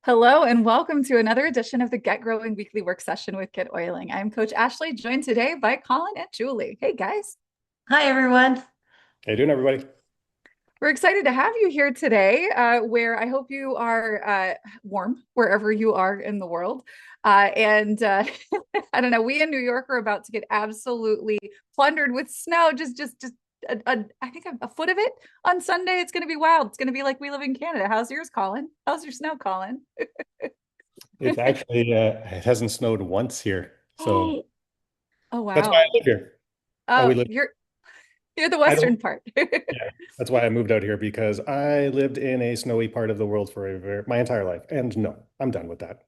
Hello and welcome to another edition of the Get Growing Weekly Work Session with Get Oiling. I'm Coach Ashley, joined today by Colin and Julie. Hey guys, Hi, everyone. How you doing, everybody? we're excited to have you here today, where I hope you are warm wherever you are in the world. And I don't know, we in New York are about to get absolutely plundered with snow. I think a foot of it on Sunday. It's going to be wild. It's going to be like we live in Canada. How's yours, Colin? How's your snow, Colin? It's actually it hasn't snowed once here, so Oh, oh that's why I wow. live here. Oh, Oh, we live. you're the I don't. western part. Yeah, that's why I moved out here because I lived in a snowy part of the world for my entire life, and no, I'm done with that.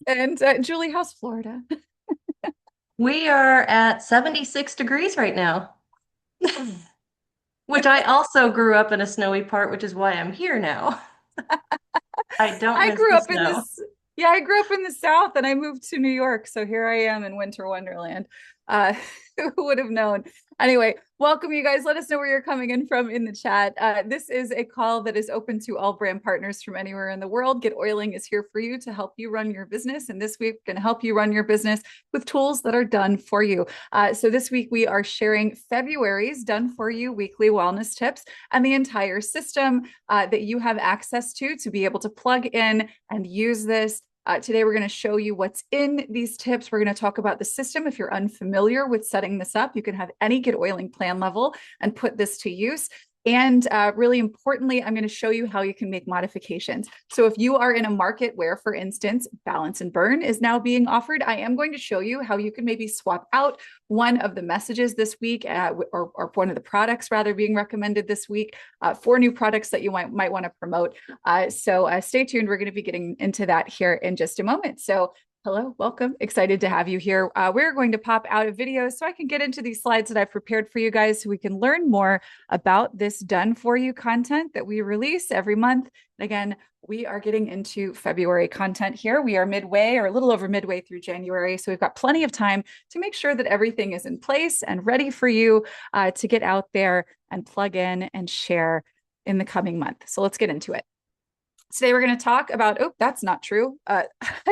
And Julie, how's Florida? We are at 76 degrees right now, which I also grew up in a snowy part, which is why I'm here now. I don't I miss grew the up in snow. this, yeah, I grew up in the South and I moved to New York. So here I am in winter wonderland. Uh, who would have known? Anyway, welcome you guys. Let us know where you're coming in from in the chat. This is a call that is open to all brand partners from anywhere in the world. Get Oiling is here for you to help you run your business. And this week, we're going to help you run your business with tools that are done for you. So this week, we are sharing February's done for you weekly wellness tips and the entire system that you have access to be able to plug in and use this. Today, we're going to show you what's in these tips. We're going to talk about the system. If you're unfamiliar with setting this up, you can have any Get Oiling plan level and put this to use. And really importantly, I'm going to show you how you can make modifications. So if you are in a market where, for instance, balance and burn is now being offered, I am going to show you how you can maybe swap out one of the messages this week, or one of the products rather being recommended this week for new products that you might want to promote. So stay tuned. We're going to be getting into that here in just a moment. So hello, welcome. Excited to have you here. We're going to pop out a video so I can get into these slides that I've prepared for you guys so we can learn more about this done for you content that we release every month. And again, we are getting into February content here. We are midway or a little over midway through January. So we've got plenty of time to make sure that everything is in place and ready for you to get out there and plug in and share in the coming month. So let's get into it. Today, we're going to talk about, oh, that's not true. I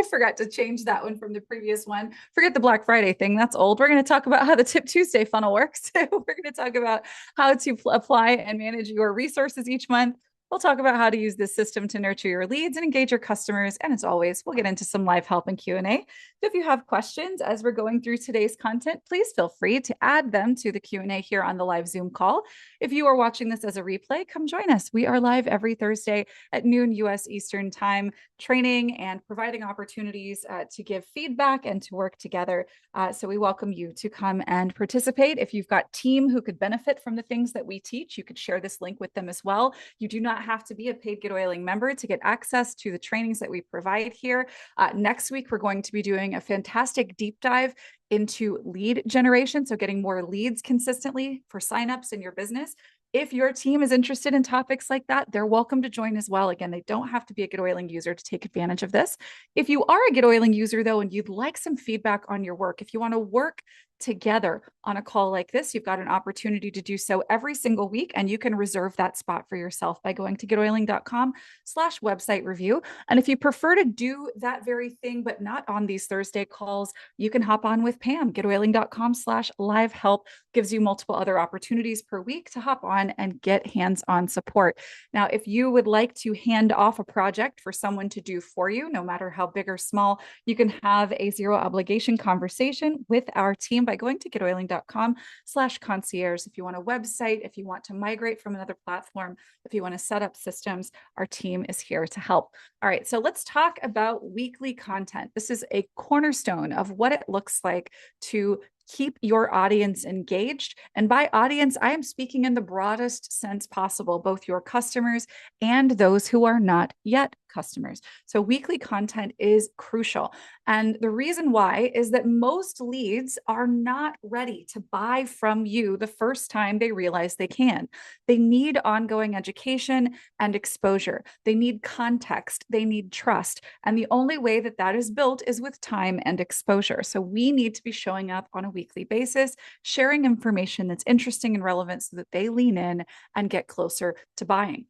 forgot to change that one from the previous one. Forget the Black Friday thing. That's old. We're going to talk about how the Tip Tuesday funnel works. We're going to talk about how to apply and manage your resources each month. We'll talk about how to use this system to nurture your leads and engage your customers. And as always, we'll get into some live help and Q&A. If you have questions as we're going through today's content, please feel free to add them to the Q&A here on the live Zoom call. If you are watching this as a replay, come join us. We are live every Thursday at noon US Eastern Time, training and providing opportunities to give feedback and to work together. So we welcome you to come and participate. If you've got team who could benefit from the things that we teach, you could share this link with them as well. You do not have to be a paid Get Oiling member to get access to the trainings that we provide here. Next week, we're going to be doing a fantastic deep dive into lead generation. So getting more leads consistently for signups in your business. If your team is interested in topics like that, they're welcome to join as well. Again, they don't have to be a Get Oiling user to take advantage of this. If you are a Get Oiling user, though, and you'd like some feedback on your work, if you want to work together on a call like this, you've got an opportunity to do so every single week, and you can reserve that spot for yourself by going to getoiling.com/website review. And if you prefer to do that very thing, but not on these Thursday calls, you can hop on with Pam. Getoiling.com/live help gives you multiple other opportunities per week to hop on and get hands-on support. Now, if you would like to hand off a project for someone to do for you, no matter how big or small, you can have a zero obligation conversation with our team by going to getoiling.com/concierge. If you want a website, if you want to migrate from another platform, if you want to set up systems, our team is here to help. All right, so let's talk about weekly content. This is a cornerstone of what it looks like to keep your audience engaged. And by audience, I am speaking in the broadest sense possible, both your customers and those who are not yet customers. So weekly content is crucial. And the reason why is that most leads are not ready to buy from you the first time they realize they can. They need ongoing education and exposure. They need context. They need trust. And the only way that that is built is with time and exposure. So we need to be showing up on a weekly basis, sharing information that's interesting and relevant so that they lean in and get closer to buying.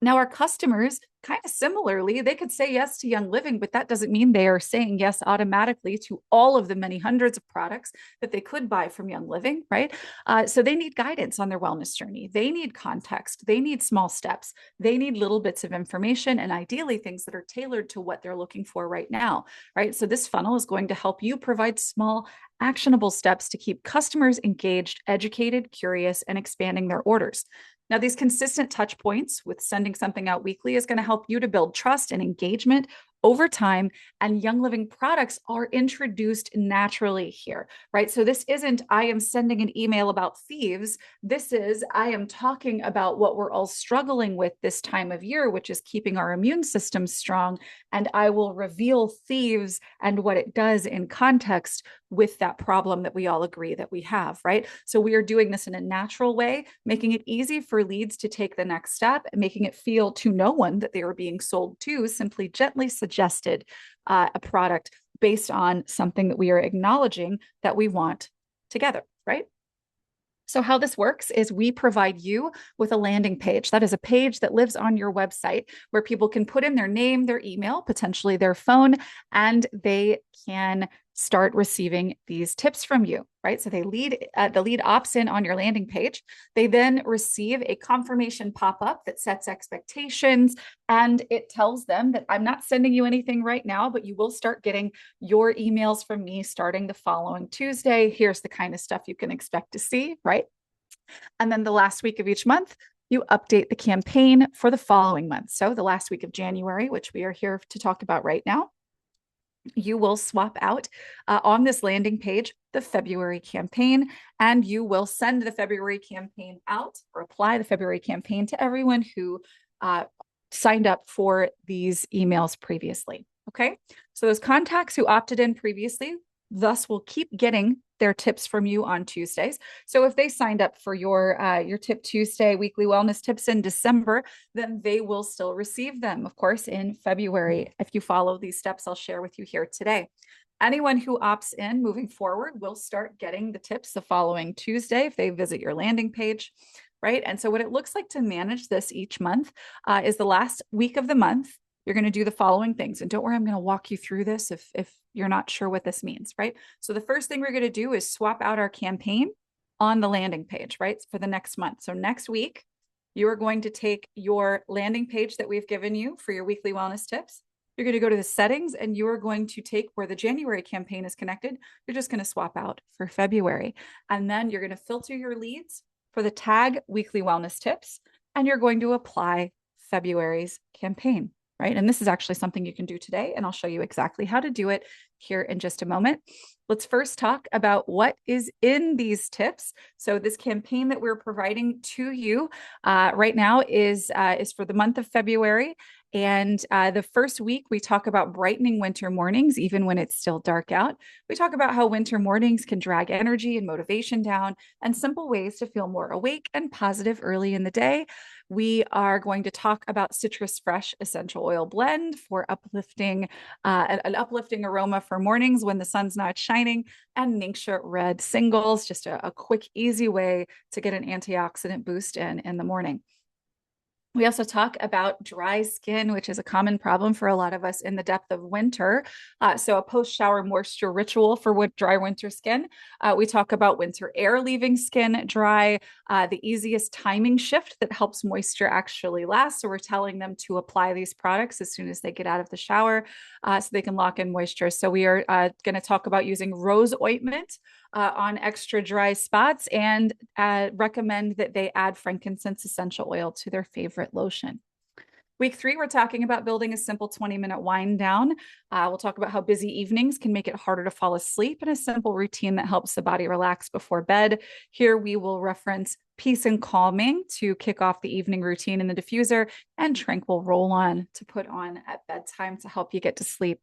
Now, our customers, kind of similarly, they could say yes to Young Living, but that doesn't mean they are saying yes automatically to all of the many hundreds of products that they could buy from Young Living, right? So they need guidance on their wellness journey. They need context. They need small steps. They need little bits of information and ideally things that are tailored to what they're looking for right now, right? So this funnel is going to help you provide small, actionable steps to keep customers engaged, educated, curious, and expanding their orders. Now, these consistent touch points with sending something out weekly is going to help you to build trust and engagement over time, and Young Living products are introduced naturally here, right? So this isn't, I am sending an email about thieves. This is, I am talking about what we're all struggling with this time of year, which is keeping our immune system strong. And I will reveal thieves and what it does in context with that problem that we all agree that we have, right? So we are doing this in a natural way, making it easy for leads to take the next step and making it feel to no one that they are being sold to, simply gently suggested a product based on something that we are acknowledging that we want together, right? So how this works is we provide you with a landing page. That is a page that lives on your website where people can put in their name, their email, potentially their phone, and they can start receiving these tips from you, right? So the lead opts in on your landing page. They then receive a confirmation pop-up that sets expectations, and it tells them that I'm not sending you anything right now, but you will start getting your emails from me starting the following Tuesday. Here's the kind of stuff you can expect to see, right? And then the last week of each month, you update the campaign for the following month. So the last week of January, which we are here to talk about right now, you will swap out on this landing page the February campaign, and you will send the February campaign out or apply the February campaign to everyone who signed up for these emails previously. Okay, so those contacts who opted in previously thus will keep getting their tips from you on Tuesdays. So if they signed up for your Tip Tuesday weekly wellness tips in December, then they will still receive them, of course, in February if you follow these steps I'll share with you here today. Anyone who opts in moving forward will start getting the tips the following Tuesday if they visit your landing page, right? And so what it looks like to manage this each month is the last week of the month, you're going to do the following things. And don't worry, I'm going to walk you through this if you're not sure what this means, right? So the first thing we're going to do is swap out our campaign on the landing page, right? For the next month. So next week, you are going to take your landing page that we've given you for your weekly wellness tips. You're going to go to the settings and you are going to take where the January campaign is connected. You're just going to swap out for February. And then you're going to filter your leads for the tag weekly wellness tips, and you're going to apply February's campaign. Right? And this is actually something you can do today, and I'll show you exactly how to do it here in just a moment. Let's first talk about what is in these tips. So this campaign that we're providing to you right now is for the month of February. And the first week, we talk about brightening winter mornings, even when it's still dark out. We talk about how winter mornings can drag energy and motivation down, and simple ways to feel more awake and positive early in the day. We are going to talk about Citrus Fresh Essential Oil Blend for uplifting, an uplifting aroma for mornings when the sun's not shining, and Ningxia Red Singles, just a quick, easy way to get an antioxidant boost in the morning. We also talk about dry skin, which is a common problem for a lot of us in the depth of winter. So a post-shower moisture ritual for dry winter skin. We talk about winter air leaving skin dry, the easiest timing shift that helps moisture actually last. So we're telling them to apply these products as soon as they get out of the shower so they can lock in moisture. So we are going to talk about using rose ointment on extra dry spots, and recommend that they add frankincense essential oil to their favorite lotion. Week 3, we're talking about building a simple 20-minute wind down. We'll talk about how busy evenings can make it harder to fall asleep, and a simple routine that helps the body relax before bed. Here we will reference peace and calming to kick off the evening routine in the diffuser, and tranquil roll-on to put on at bedtime to help you get to sleep.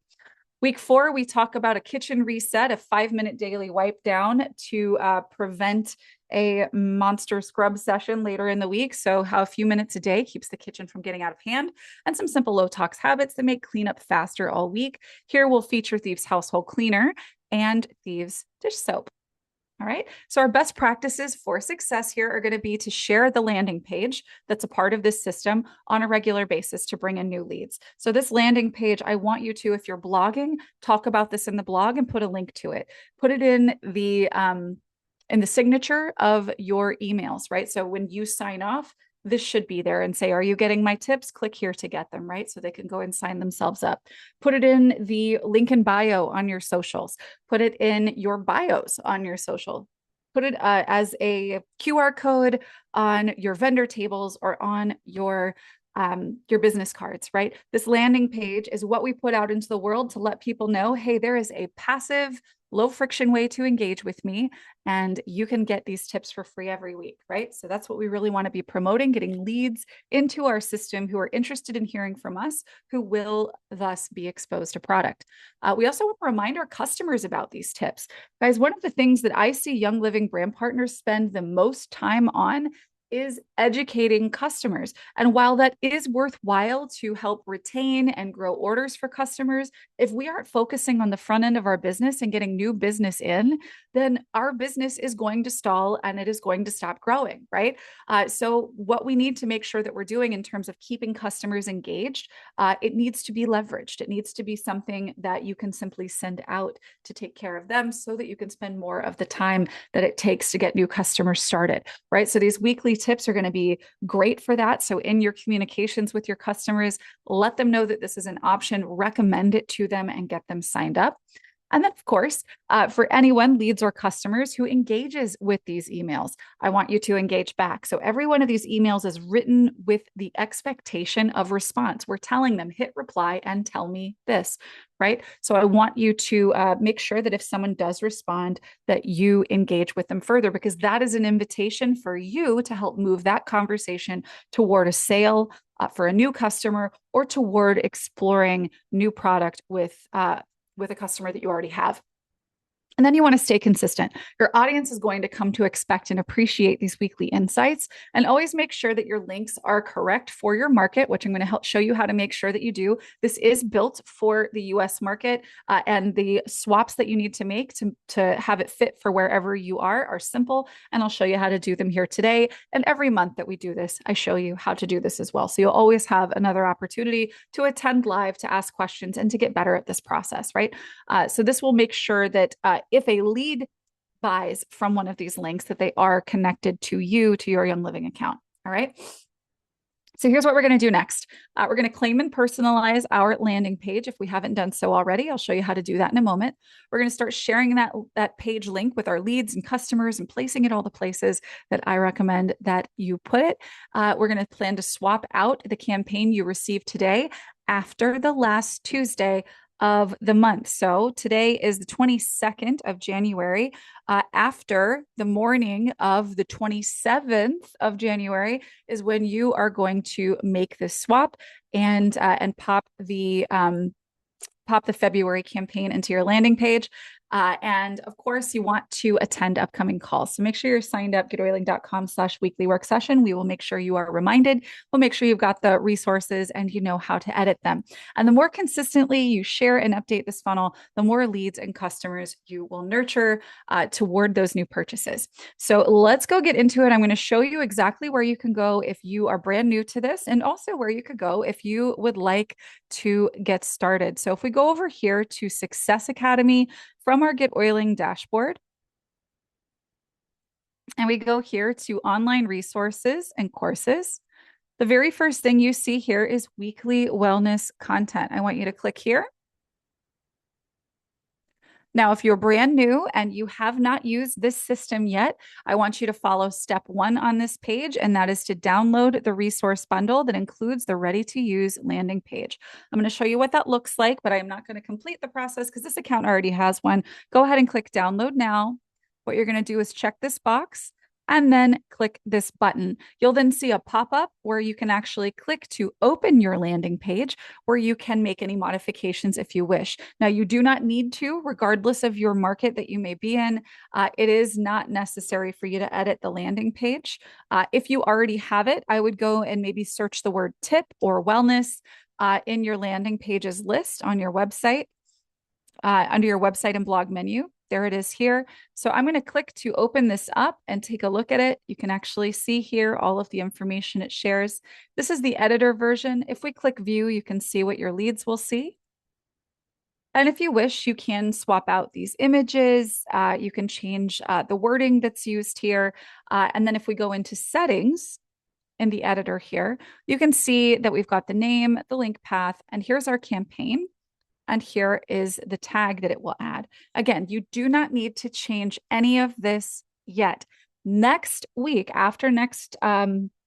Week 4, we talk about a kitchen reset, a 5-minute daily wipe down to prevent a monster scrub session later in the week. So how a few minutes a day keeps the kitchen from getting out of hand, and some simple low tox habits that make cleanup faster all week. Here we'll feature Thieves Household Cleaner and Thieves Dish Soap. All right. So our best practices for success here are going to be to share the landing page that's a part of this system on a regular basis to bring in new leads. So this landing page, I want you to, if you're blogging, talk about this in the blog and put a link to it. Put it in the signature of your emails, right? So when you sign off, this should be there and say, are you getting my tips? Click here to get them, right? So they can go and sign themselves up. Put it in the link in bio on your socials. Put it in your bios on your social. Put it as a QR code on your vendor tables or on your business cards, right? This landing page is what we put out into the world to let people know, hey, there is a passive, low friction way to engage with me, and you can get these tips for free every week, right? So that's what we really want to be promoting, getting leads into our system who are interested in hearing from us, who will thus be exposed to product. We also want to remind our customers about these tips. Guys, one of the things that I see Young Living brand partners spend the most time on is educating customers. And while that is worthwhile to help retain and grow orders for customers, if we aren't focusing on the front end of our business and getting new business in, then our business is going to stall and it is going to stop growing, right? So what we need to make sure that we're doing in terms of keeping customers engaged, it needs to be leveraged. It needs to be something that you can simply send out to take care of them so that you can spend more of the time that it takes to get new customers started, right? So these weekly tips are going to be great for that. So in your communications with your customers, let them know that this is an option, recommend it to them and get them signed up. And then, of course, for anyone, leads or customers who engages with these emails, I want you to engage back. So every one of these emails is written with the expectation of response. We're telling them, hit reply and tell me this, right? So I want you to make sure that if someone does respond, that you engage with them further, because that is an invitation for you to help move that conversation toward a sale for a new customer or toward exploring new product with a customer that you already have. And then you want to stay consistent. Your audience is going to come to expect and appreciate these weekly insights, and always make sure that your links are correct for your market, which I'm going to help show you how to make sure that you do. This is built for the US market, and the swaps that you need to make to have it fit for wherever you are simple. And I'll show you how to do them here today. And every month that we do this, I show you how to do this as well. So you'll always have another opportunity to attend live, to ask questions, and to get better at this process, right? So this will make sure that if a lead buys from one of these links, that they are connected to you, to your Young Living account. All right. So here's what we're going to do next. We're going to claim and personalize our landing page. If we haven't done so already, I'll show you how to do that in a moment. We're going to start sharing that page link with our leads and customers and placing it all the places that I recommend that you put it. We're going to plan to swap out the campaign you received today after the last Tuesday of the month. So today is the 22nd of January. After the morning of the 27th of January is when you are going to make this swap and pop the February campaign into your landing page. And of course, you want to attend upcoming calls. So make sure you're signed up, getoiling.com/weekly work session. We will make sure you are reminded. We'll make sure you've got the resources and you know how to edit them. And the more consistently you share and update this funnel, the more leads and customers you will nurture toward those new purchases. So let's go get into it. I'm going to show you exactly where you can go if you are brand new to this, and also where you could go if you would like to get started. So if we go over here to Success Academy from our Get Oiling dashboard, and we go here to online resources and courses, the very first thing you see here is weekly wellness content. I want you to click here. Now, if you're brand new and you have not used this system yet, I want you to follow step 1 on this page, and that is to download the resource bundle that includes the ready-to-use landing page. I'm going to show you what that looks like, but I'm not going to complete the process because this account already has one. Go ahead and click download now. What you're going to do is check this box and then click this button. You'll then see a pop-up where you can actually click to open your landing page, where you can make any modifications if you wish. Now, you do not need to, regardless of your market that you may be in. It is not necessary for you to edit the landing page. If you already have it, I would go and maybe search the word tip or wellness in your landing pages list on your website, under your website and blog menu. there it is here. So I'm going to click to open this up and take a look at it. You can actually see here all of the information it shares. This is the editor version. If we click view, you can see what your leads will see. And if you wish, you can swap out these images. You can change the wording that's used here. And then if we go into settings in the editor here, you can see that we've got the name, the link path, and here's our campaign. And here is the tag that it will add. Again, you do not need to change any of this yet. Next week, after next Tuesday,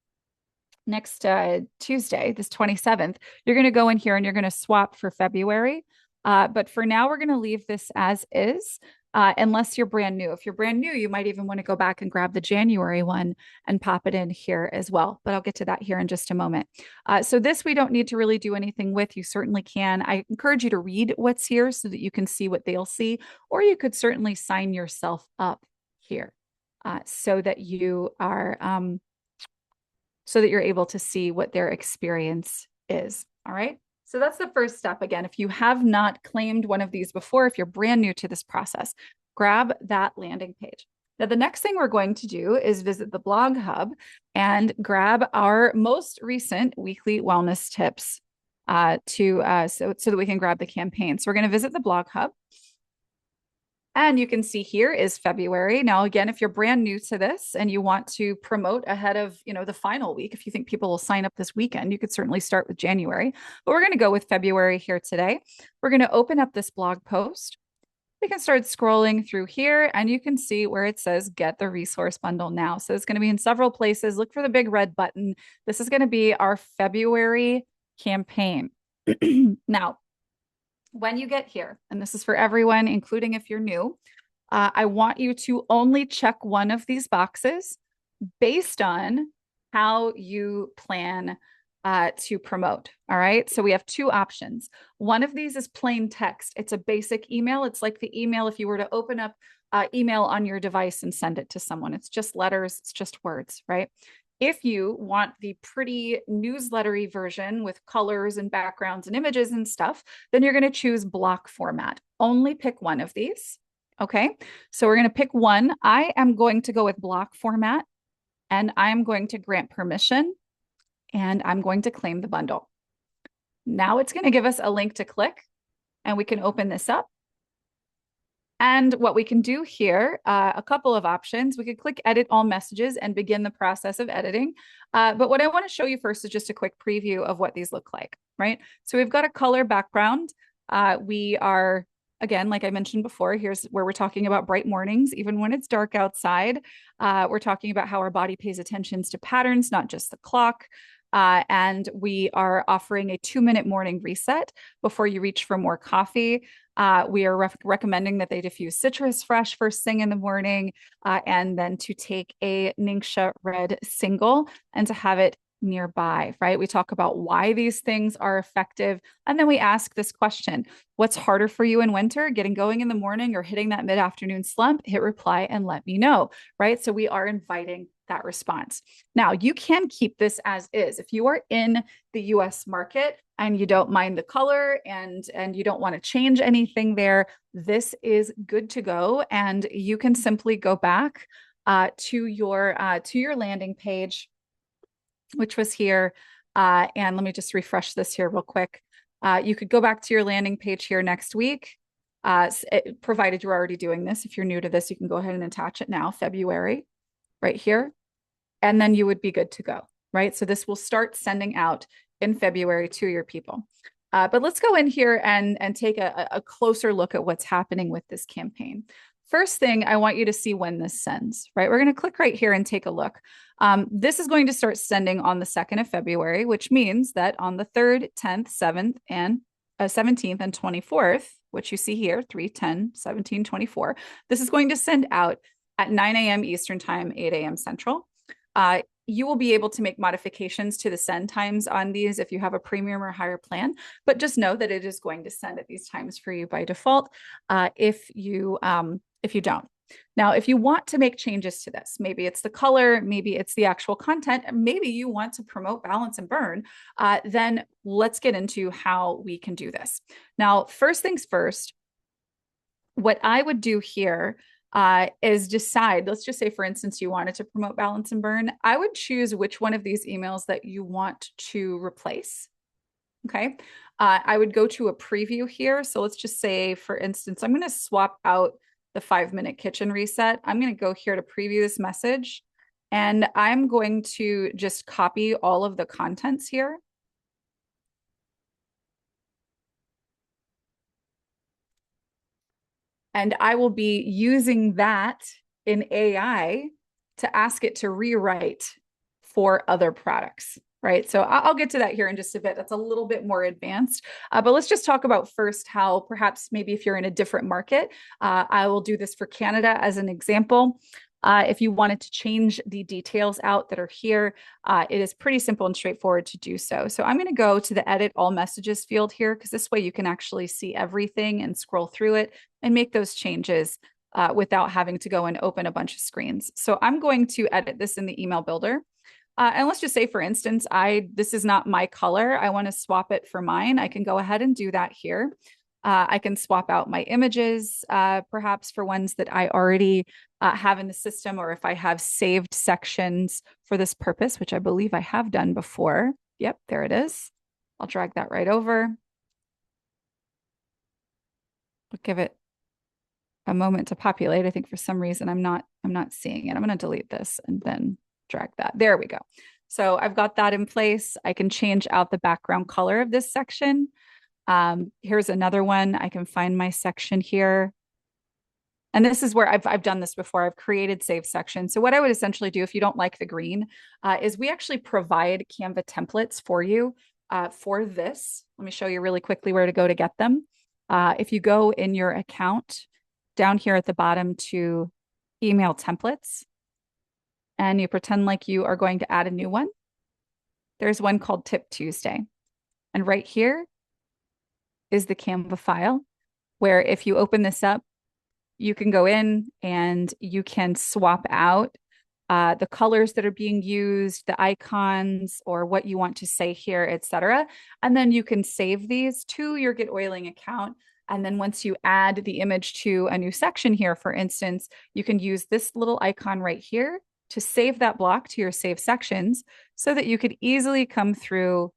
this 27th, you're going to go in here and you're going to swap for February. But for now, we're going to leave this as is, unless you're brand new. If you're brand new, you might even want to go back and grab the January one and pop it in here as well. But I'll get to that here in just a moment. So this we don't need to really do anything with. You certainly can. I encourage you to read what's here so that you can see what they'll see, or you could certainly sign yourself up here so that you are so that you're able to see what their experience is. All right. So that's the first step. Again, if you have not claimed one of these before, if you're brand new to this process, grab that landing page. Now, the next thing we're going to do is visit the blog hub and grab our most recent weekly wellness tips so that we can grab the campaign. So we're going to visit the blog hub. And you can see here is February. Now, again, if you're brand new to this and you want to promote ahead of, the final week, if you think people will sign up this weekend, you could certainly start with January. But we're going to go with February here today. We're going to open up this blog post. We can start scrolling through here and you can see where it says get the resource bundle now. So it's going to be in several places. Look for the big red button. This is going to be our February campaign. Now, when you get here, and this is for everyone, including if you're new, I want you to only check one of these boxes based on how you plan to promote. All right. So we have two options. One of these is plain text. It's a basic email. It's like the email if you were to open up email on your device and send it to someone. It's just letters. It's just words, right? If you want the pretty newslettery version with colors and backgrounds and images and stuff, then you're going to choose block format. Only pick one of these. Okay. So we're going to pick one. I am going to go with block format and I'm going to grant permission and I'm going to claim the bundle. Now it's going to give us a link to click and we can open this up. And what we can do here, a couple of options. We could click edit all messages and begin the process of editing. But what I want to show you first is just a quick preview of what these look like, right? So we've got a color background. We are, again, like I mentioned before, here's where we're talking about bright mornings, even when it's dark outside. We're talking about how our body pays attention to patterns, not just the clock. And we are offering a 2-minute morning reset before you reach for more coffee. We are recommending that they diffuse citrus fresh first thing in the morning, and then to take a Ningxia red single and to have it nearby, right? We talk about why these things are effective. And then we ask this question: what's harder for you in winter, getting going in the morning or hitting that mid-afternoon slump? Hit reply and let me know, right? So we are inviting that response. Now, you can keep this as is. If you are in the US market and you don't mind the color and you don't want to change anything there, this is good to go. And you can simply go back to your landing page, which was here. And let me just refresh this here real quick. You could go back to your landing page here next week, provided you're already doing this. If you're new to this, you can go ahead and attach it now, February, right here. And then you would be good to go, right? So this will start sending out in February to your people. But let's go in here and take a closer look at what's happening with this campaign. First thing, I want you to see when this sends, right? We're going to click right here and take a look. This is going to start sending on the 2nd of February, which means that on the 3rd, 10th, 7th, and 17th and 24th, which you see here, 3, 10, 17, 24, this is going to send out at 9 a.m. Eastern time, 8 a.m. Central. You will be able to make modifications to the send times on these if you have a premium or higher plan, but just know that it is going to send at these times for you by default if you don't. Now, if you want to make changes to this, maybe it's the color, maybe it's the actual content, maybe you want to promote balance and burn, then let's get into how we can do this. Now, first things first, what I would do here is decide, let's just say, for instance, you wanted to promote balance and burn. I would choose which one of these emails that you want to replace. Okay. I would go to a preview here. So let's just say, for instance, I'm going to swap out the 5-minute kitchen reset. I'm going to go here to preview this message, and I'm going to just copy all of the contents here. And I will be using that in AI to ask it to rewrite for other products, right? So I'll get to that here in just a bit. That's a little bit more advanced. But let's just talk about first how perhaps maybe if you're in a different market, I will do this for Canada as an example. If you wanted to change the details out that are here, it is pretty simple and straightforward to do so. So I'm going to go to the edit all messages field here, because this way you can actually see everything and scroll through it and make those changes without having to go and open a bunch of screens. So I'm going to edit this in the email builder. And let's just say, for instance, this is not my color. I want to swap it for mine. I can go ahead and do that here. I can swap out my images, perhaps for ones that I already have in the system, or if I have saved sections for this purpose, which I believe I have done before. Yep, there it is. I'll drag that right over. I'll give it a moment to populate. I think for some reason I'm not seeing it. I'm going to delete this and then drag that. There we go. So I've got that in place. I can change out the background color of this section. Here's another one. I can find my section here. And this is where I've done this before. I've created save sections. So what I would essentially do if you don't like the green is we actually provide Canva templates for you for this. Let me show you really quickly where to go to get them. If you go in your account down here at the bottom to email templates, and you pretend like you are going to add a new one, there's one called Tip Tuesday. And right here is the Canva file where if you open this up, you can go in and you can swap out the colors that are being used, the icons, or what you want to say here, etc. And then you can save these to your Get Oiling account. And then once you add the image to a new section here, for instance, you can use this little icon right here to save that block to your save sections so that you could easily come through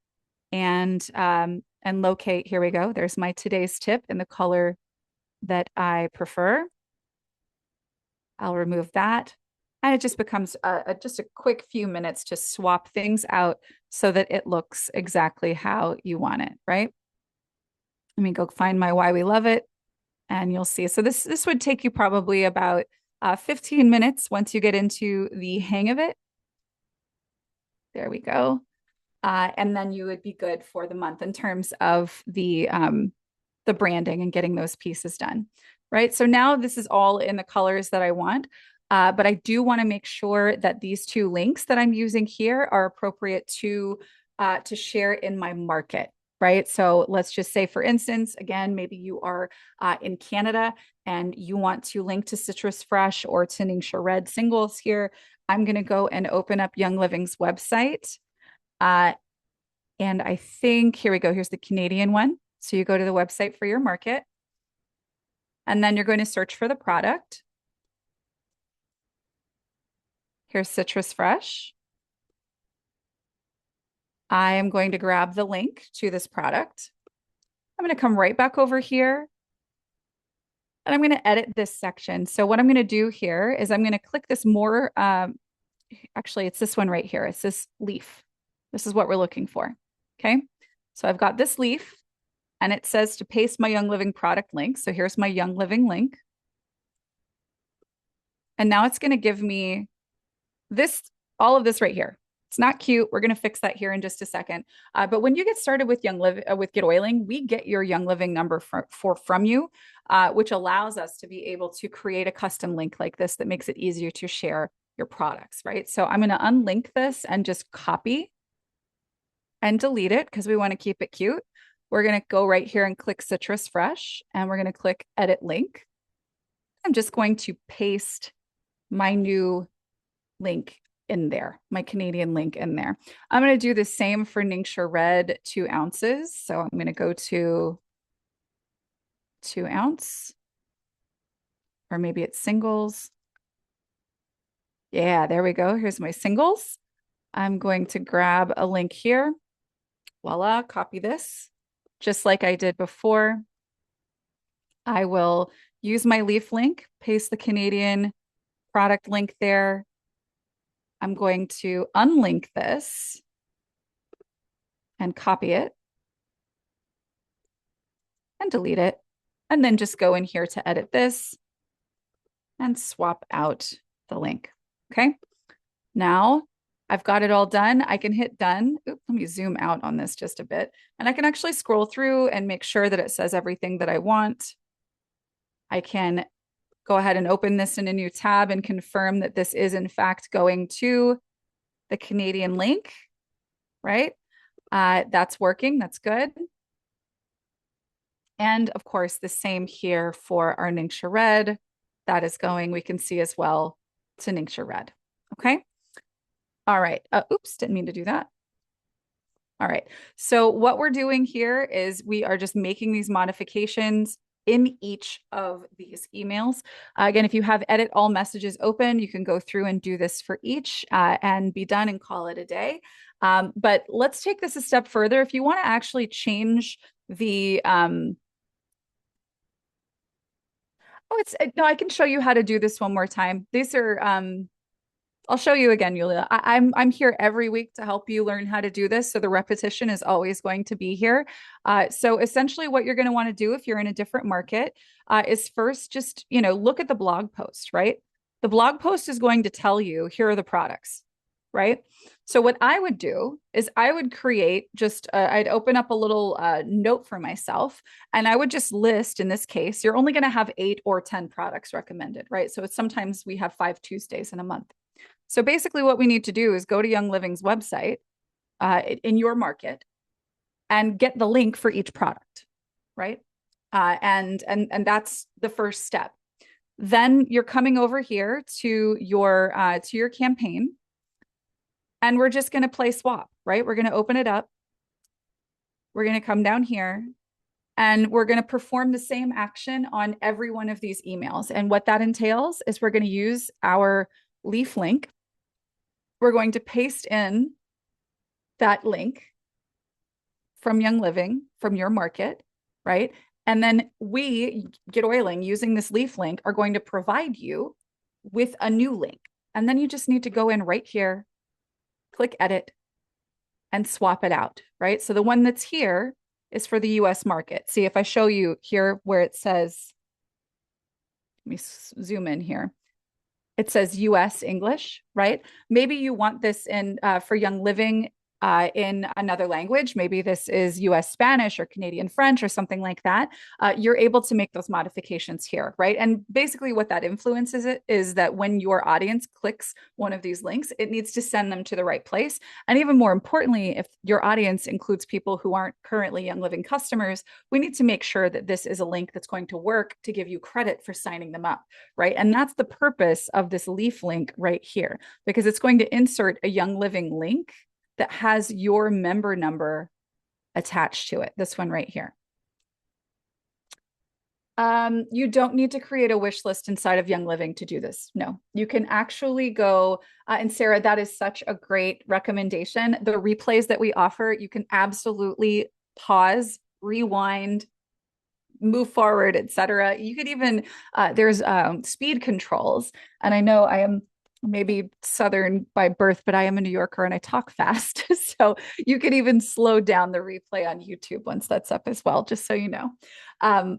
and locate. Here we go. There's my today's tip in the color that I prefer. I'll remove that. And it just becomes just a quick few minutes to swap things out so that it looks exactly how you want it, right? Let me go find my Why We Love It, and you'll see. So this would take you probably about 15 minutes once you get into the hang of it. There we go. And then you would be good for the month in terms of the branding and getting those pieces done, right? So now this is all in the colors that I want, but I do want to make sure that these two links that I'm using here are appropriate to share in my market, right? So let's just say, for instance, again, maybe you are in Canada and you want to link to Citrus Fresh or to Ningxia Red singles here. I'm going to go and open up Young Living's website. And I think, here we go. Here's the Canadian one. So you go to the website for your market, and then you're going to search for the product. Here's Citrus Fresh. I am going to grab the link to this product. I'm going to come right back over here, and I'm going to edit this section. So what I'm going to do here is I'm going to click this more, actually, it's this one right here. It's this leaf. This is what we're looking for. Okay. So I've got this leaf, and it says to paste my Young Living product link. So here's my Young Living link. And now it's going to give me all of this right here. It's not cute. We're going to fix that here in just a second. But when you get started with with Get Oiling, we get your Young Living number from you, which allows us to be able to create a custom link like this that makes it easier to share your products, right? So I'm going to unlink this and just copy and delete it because we want to keep it cute. We're going to go right here and click Citrus Fresh, and we're going to click Edit Link. I'm just going to paste my new link in there, my Canadian link in there. I'm going to do the same for Ningxia Red 2 ounces. So I'm going to go to 2 ounce. or maybe it's singles. Yeah, there we go. Here's my singles. I'm going to grab a link here. Voila, copy this. Just like I did before, I will use my leaf link, paste the Canadian product link there. I'm going to unlink this and copy it and delete it. And then just go in here to edit this and swap out the link. Okay. Now I've got it all done. I can hit done. Oops, let me zoom out on this just a bit. And I can actually scroll through and make sure that it says everything that I want. I can go ahead and open this in a new tab and confirm that this is in fact going to the Canadian link, right? That's working. That's good. And of course, the same here for our Ningxia Red. That is going, we can see as well, to Ningxia Red. Okay. All right. Oops, didn't mean to do that. All right. So what we're doing here is we are just making these modifications in each of these emails. Again, if you have edit all messages open, you can go through and do this for each and be done and call it a day. But let's take this a step further. If you want to actually change the, oh, it's, no, I can show you how to do this one more time. These are, I'll show you again, Yulia. I'm here every week to help you learn how to do this. So the repetition is always going to be here. So essentially what you're going to want to do if you're in a different market is first just, look at the blog post, right? The blog post is going to tell you, here are the products, right? So what I would do is I would create just, I'd open up a little note for myself and I would just list, in this case, you're only going to have 8 or 10 products recommended, right? So it's sometimes we have 5 Tuesdays in a month. So basically what we need to do is go to Young Living's website in your market and get the link for each product, right? And that's the first step. Then you're coming over here to your campaign and we're just going to play swap, right? We're going to open it up. We're going to come down here and we're going to perform the same action on every one of these emails. And what that entails is we're going to use our leaf link. We're going to paste in that link from Young Living, from your market, right? And then we, GetOiling, using this leaf link, are going to provide you with a new link. And then you just need to go in right here, click edit, and swap it out, right? So the one that's here is for the US market. See, if I show you here where it says, let me zoom in here. It says US English, right? Maybe you want this in for Young Living in another language. Maybe this is US Spanish or Canadian French or something like that. You're able to make those modifications here, right? And basically what that influences it is that when your audience clicks one of these links, it needs to send them to the right place. And even more importantly, if your audience includes people who aren't currently Young Living customers, we need to make sure that this is a link that's going to work to give you credit for signing them up, right? And that's the purpose of this leaf link right here, because it's going to insert a Young Living link that has your member number attached to it. This one right here. You don't need to create a wish list inside of Young Living to do this. No, you can actually go, and Sarah, that is such a great recommendation. The replays that we offer, you can absolutely pause, rewind, move forward, etc. You could even, there's speed controls. And I know I am maybe Southern by birth, but I am a New Yorker and I talk fast. So you could even slow down the replay on YouTube once that's up as well, just so you know.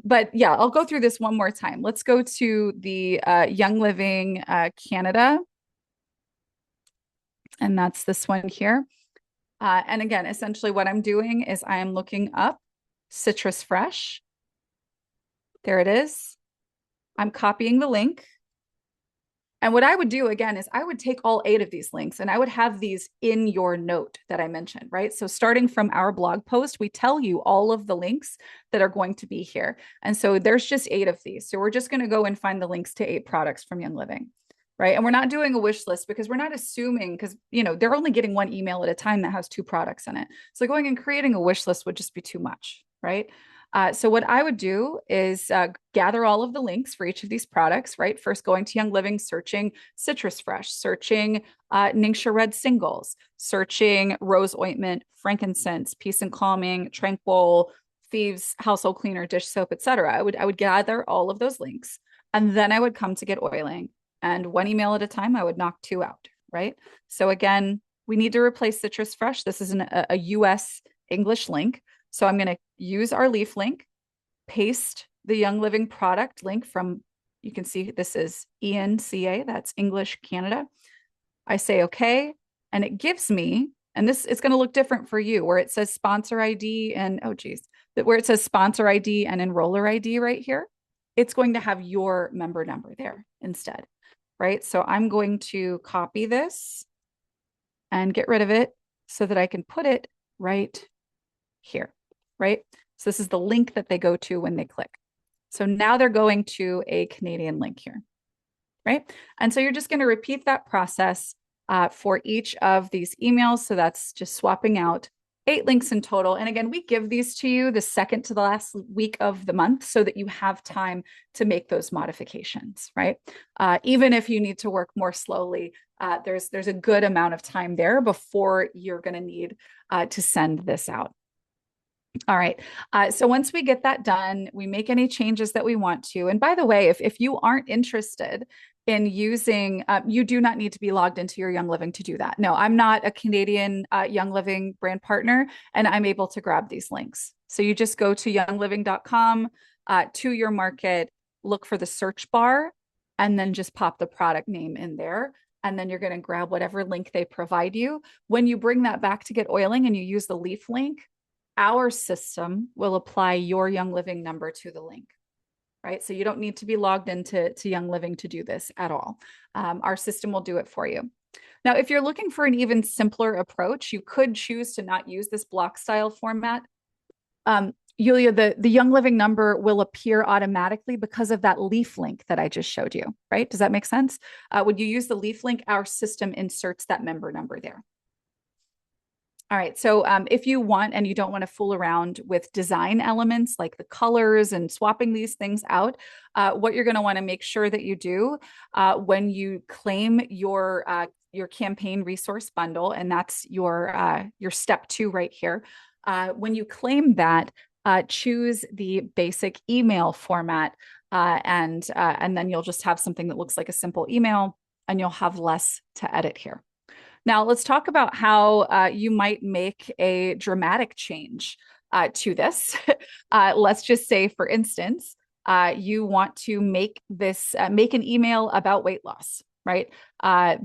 But yeah, I'll go through this one more time. Let's go to the Young Living Canada. And that's this one here. And again, essentially what I'm doing is I am looking up Citrus Fresh. There it is. I'm copying the link. And what I would do again is I would take all 8 of these links and I would have these in your note that I mentioned, right? So starting from our blog post, we tell you all of the links that are going to be here. And so there's just 8 of these. So we're just going to go and find the links to 8 products from Young Living, right? And we're not doing a wish list because we're not assuming, because, they're only getting one email at a time that has 2 products in it. So going and creating a wish list would just be too much, right? So what I would do is gather all of the links for each of these products, right? First going to Young Living, searching Citrus Fresh, searching Ningxia Red Singles, searching Rose Ointment, Frankincense, Peace and Calming, Tranquil, Thieves, Household Cleaner, Dish Soap, etc. I would gather all of those links, and then I would come to Get Oiling. And one email at a time, I would knock two out, right? So again, we need to replace Citrus Fresh. This is a US English link. So I'm going to use our leaf link, paste the Young Living product link from, you can see this is ENCA, that's English Canada. I say okay, and it gives me, and this is going to look different for you, where it says sponsor ID and, oh geez, where it says sponsor ID and enroller ID right here, it's going to have your member number there instead, right? So I'm going to copy this and get rid of it so that I can put it right here, right? So this is the link that they go to when they click. So now they're going to a Canadian link here, right? And so you're just going to repeat that process for each of these emails. So that's just swapping out 8 links in total. And again, we give these to you the second to the last week of the month so that you have time to make those modifications, right? Even if you need to work more slowly, there's a good amount of time there before you're going to need to send this out. All right. So once we get that done, we make any changes that we want to. And by the way, if you aren't interested in using, you do not need to be logged into your Young Living to do that. No, I'm not a Canadian Young Living brand partner, and I'm able to grab these links. So you just go to youngliving.com, to your market, look for the search bar, and then just pop the product name in there. And then you're going to grab whatever link they provide you. When you bring that back to Get Oiling and you use the leaf link, our system will apply your Young Living number to the link, right? So you don't need to be logged into Young Living to do this at all. Our system will do it for you. Now, if you're looking for an even simpler approach, you could choose to not use this block style format. Yulia, the Young Living number will appear automatically because of that leaf link that I just showed you, right? Does that make sense? When you use the leaf link, our system inserts that member number there. All right, so if you want and you don't want to fool around with design elements like the colors and swapping these things out, what you're going to want to make sure that you do when you claim your campaign resource bundle, and that's your step 2 right here. When you claim that, choose the basic email format, and then you'll just have something that looks like a simple email, and you'll have less to edit here. Now, let's talk about how you might make a dramatic change to this. Let's just say, for instance, you want to make this make an email about weight loss, right?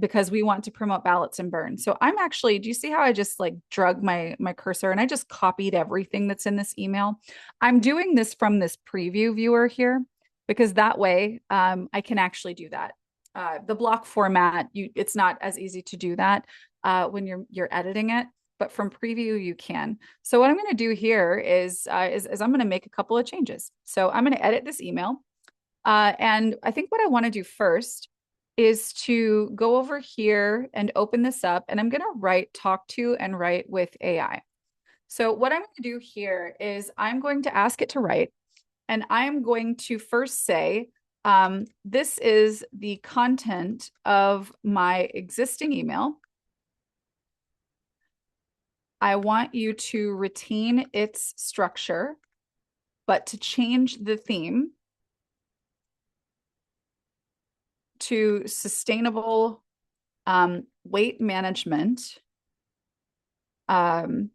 Because we want to promote balance and burn. So I'm actually, do you see how I just like drug my cursor and I just copied everything that's in this email? I'm doing this from this preview viewer here because that way I can actually do that. The block format, it's not as easy to do that when you're editing it, but from preview you can. So what I'm going to do here is I'm going to make a couple of changes. So I'm going to edit this email, and I think what I want to do first is to go over here and open this up, and I'm going to talk to and write with AI. So what I'm going to do here is I'm going to ask it to write, and I'm going to first say, this is the content of my existing email. I want you to retain its structure, but to change the theme to sustainable weight management and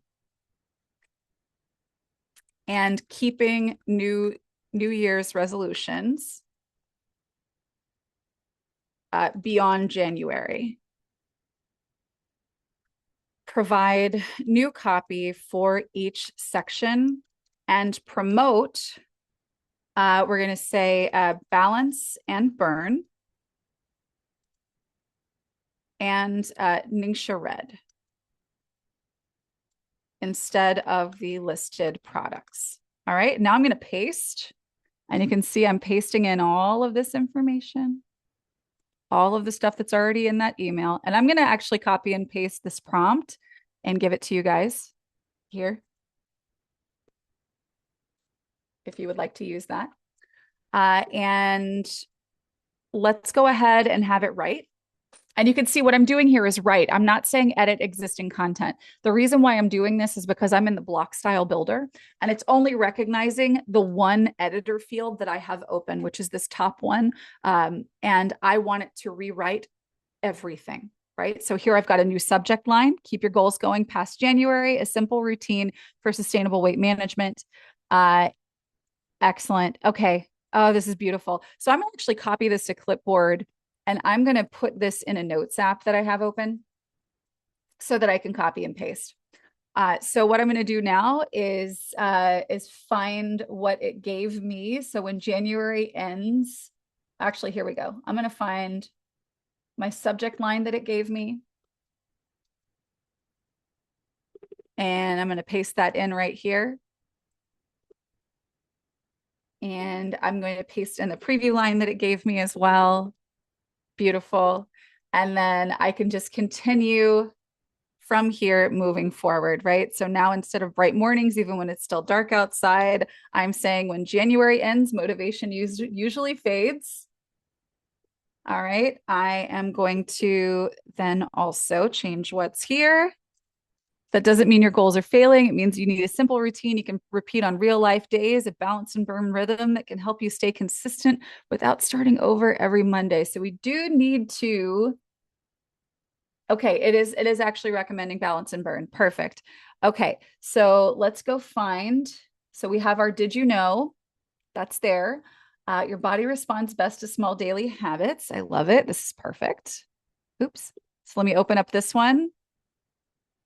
keeping New Year's resolutions beyond January. Provide new copy for each section and promote, we're going to say balance and burn and Ningxia Red instead of the listed products. All right, now I'm going to paste, and you can see I'm pasting in all of this information, all of the stuff that's already in that email. And I'm going to actually copy and paste this prompt and give it to you guys here. if you would like to use that. And let's go ahead and have it right. And you can see what I'm doing here is right. I'm not saying edit existing content. The reason why I'm doing this is because I'm in the block style builder and it's only recognizing the one editor field that I have open, which is this top one. And I want it to rewrite everything, right? So here I've got a new subject line, keep your goals going past January, a simple routine for sustainable weight management. Excellent. Okay. Oh, this is beautiful. So I'm going to actually copy this to clipboard and I'm going to put this in a notes app that I have open so that I can copy and paste. So what I'm going to do now is find what it gave me. So when January ends, actually, here we go. I'm going to find my subject line that it gave me. And I'm going to paste that in right here. And I'm going to paste in the preview line that it gave me as well. Beautiful. And then I can just continue from here moving forward, right? So now instead of bright mornings, even when it's still dark outside, I'm saying when January ends, motivation usually fades. All right. I am going to then also change what's here. That doesn't mean your goals are failing. It means you need a simple routine you can repeat on real life days, a balance and burn rhythm that can help you stay consistent without starting over every Monday. So we do need to, okay, it is actually recommending balance and burn. Perfect. Okay, so let's go find, so we have our did you know, that's there. Your body responds best to small daily habits. I love it. This is perfect. Oops. So let me open up this one.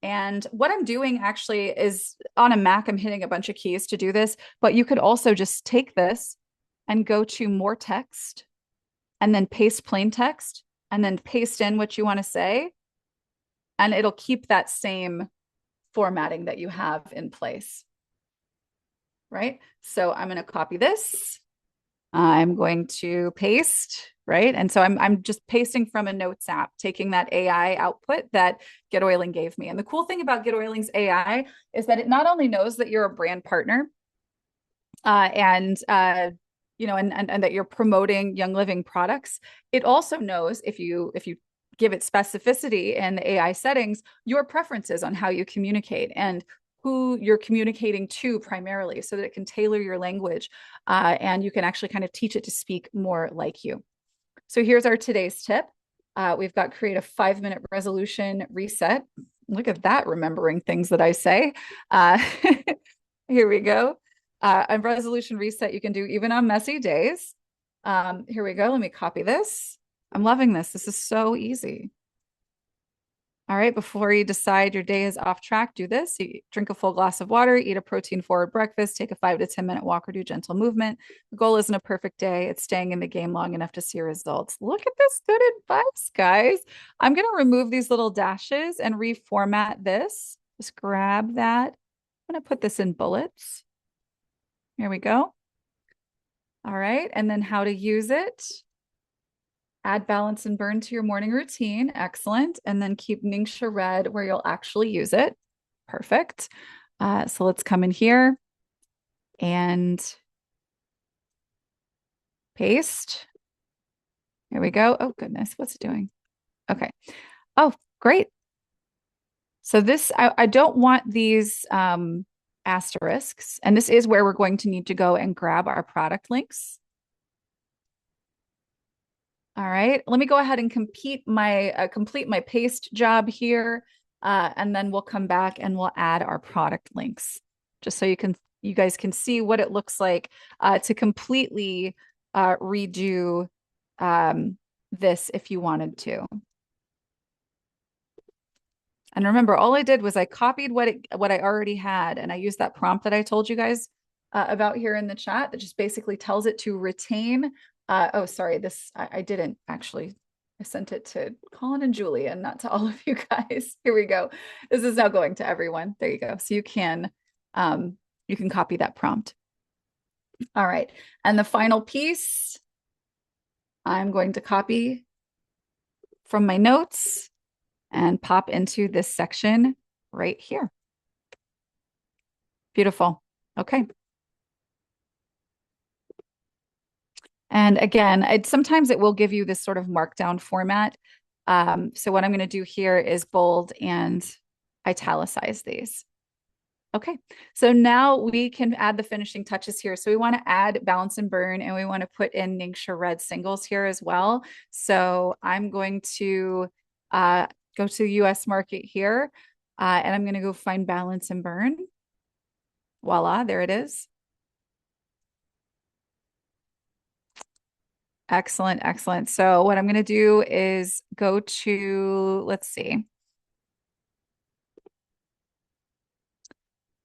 And what I'm doing actually is on a Mac, I'm hitting a bunch of keys to do this, but you could also just take this and go to more text and then paste plain text and then paste in what you want to say. And it'll keep that same formatting that you have in place. Right? So I'm going to copy this. I'm going to paste, right? And so I'm just pasting from a notes app, taking that AI output that GetOiling gave me. And the cool thing about GetOiling's AI is that it not only knows that you're a brand partner, and that you're promoting Young Living products, it also knows if you give it specificity in the AI settings, your preferences on how you communicate and who you're communicating to primarily so that it can tailor your language and you can actually kind of teach it to speak more like you. So here's our today's tip. We've got create a 5-minute resolution reset. Look at that, remembering things that I say. Here we go. A resolution reset you can do even on messy days. Here we go. Let me copy this. I'm loving this. This is so easy. All right, before you decide your day is off track, do this. You drink a full glass of water, eat a protein-forward breakfast, take a 5 to 10-minute walk or do gentle movement. The goal isn't a perfect day. It's staying in the game long enough to see results. Look at this good advice, guys. I'm going to remove these little dashes and reformat this. Just grab that. I'm going to put this in bullets. Here we go. All right, and then how to use it. Add balance and burn to your morning routine. Excellent. And then keep Ningxia red where you'll actually use it. Perfect. So let's come in here and paste. Here we go. Oh, goodness. What's it doing? Okay. Oh, great. So this, I don't want these asterisks. And this is where we're going to need to go and grab our product links. All right, let me go ahead and complete my paste job here, and then we'll come back and we'll add our product links, just so you guys can see what it looks like to completely redo this if you wanted to. And remember, all I did was I copied what I already had, and I used that prompt that I told you guys about here in the chat that just basically tells it to retain. Oh, sorry, this I didn't actually. I sent it to Colin and Julie and not to all of you guys. Here we go. This is now going to everyone. There you go. So you can copy that prompt. All right. And the final piece, I'm going to copy from my notes and pop into this section right here. Beautiful. Okay. And again, sometimes it will give you this sort of markdown format. So what I'm going to do here is bold and italicize these. Okay, so now we can add the finishing touches here. So we want to add balance and burn, and we want to put in Ningxia red singles here as well. So I'm going to go to the US market here, and I'm going to go find balance and burn. Voila, there it is. Excellent, excellent. So what I'm going to do is go to, let's see.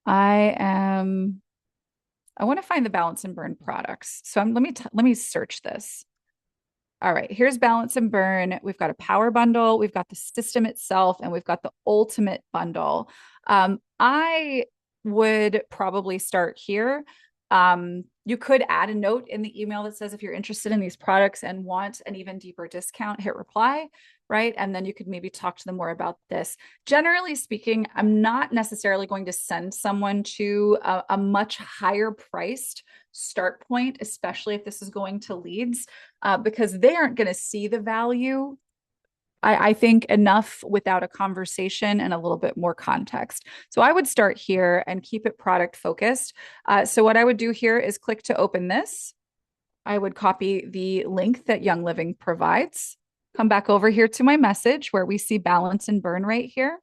I want to find the balance and burn products. So let me search this. All right, here's balance and burn. We've got a power bundle, we've got the system itself, and we've got the ultimate bundle. I would probably start here. You could add a note in the email that says if you're interested in these products and want an even deeper discount, hit reply, right? And then you could maybe talk to them more about this. Generally speaking, I'm not necessarily going to send someone to a much higher priced start point, especially if this is going to leads, because they aren't going to see the value. I think enough without a conversation and a little bit more context. So I would start here and keep it product focused. So what I would do here is click to open this. I would copy the link that Young Living provides. Come back over here to my message where we see balance and burn right here.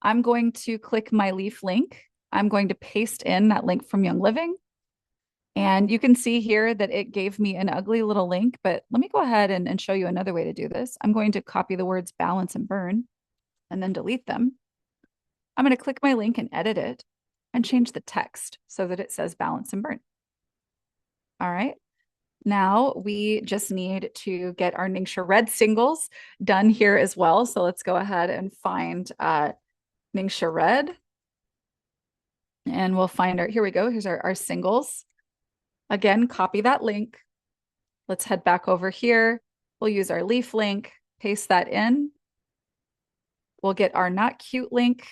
I'm going to click my leaf link. I'm going to paste in that link from Young Living. And you can see here that it gave me an ugly little link, but let me go ahead and show you another way to do this. I'm going to copy the words balance and burn and then delete them. I'm going to click my link and edit it and change the text so that it says balance and burn. All right. Now we just need to get our Ningxia red singles done here as well. So let's go ahead and find Ningxia red. And we'll find here we go. Here's our singles. Again, copy that link. Let's head back over here. We'll use our leaf link, paste that in. We'll get our not cute link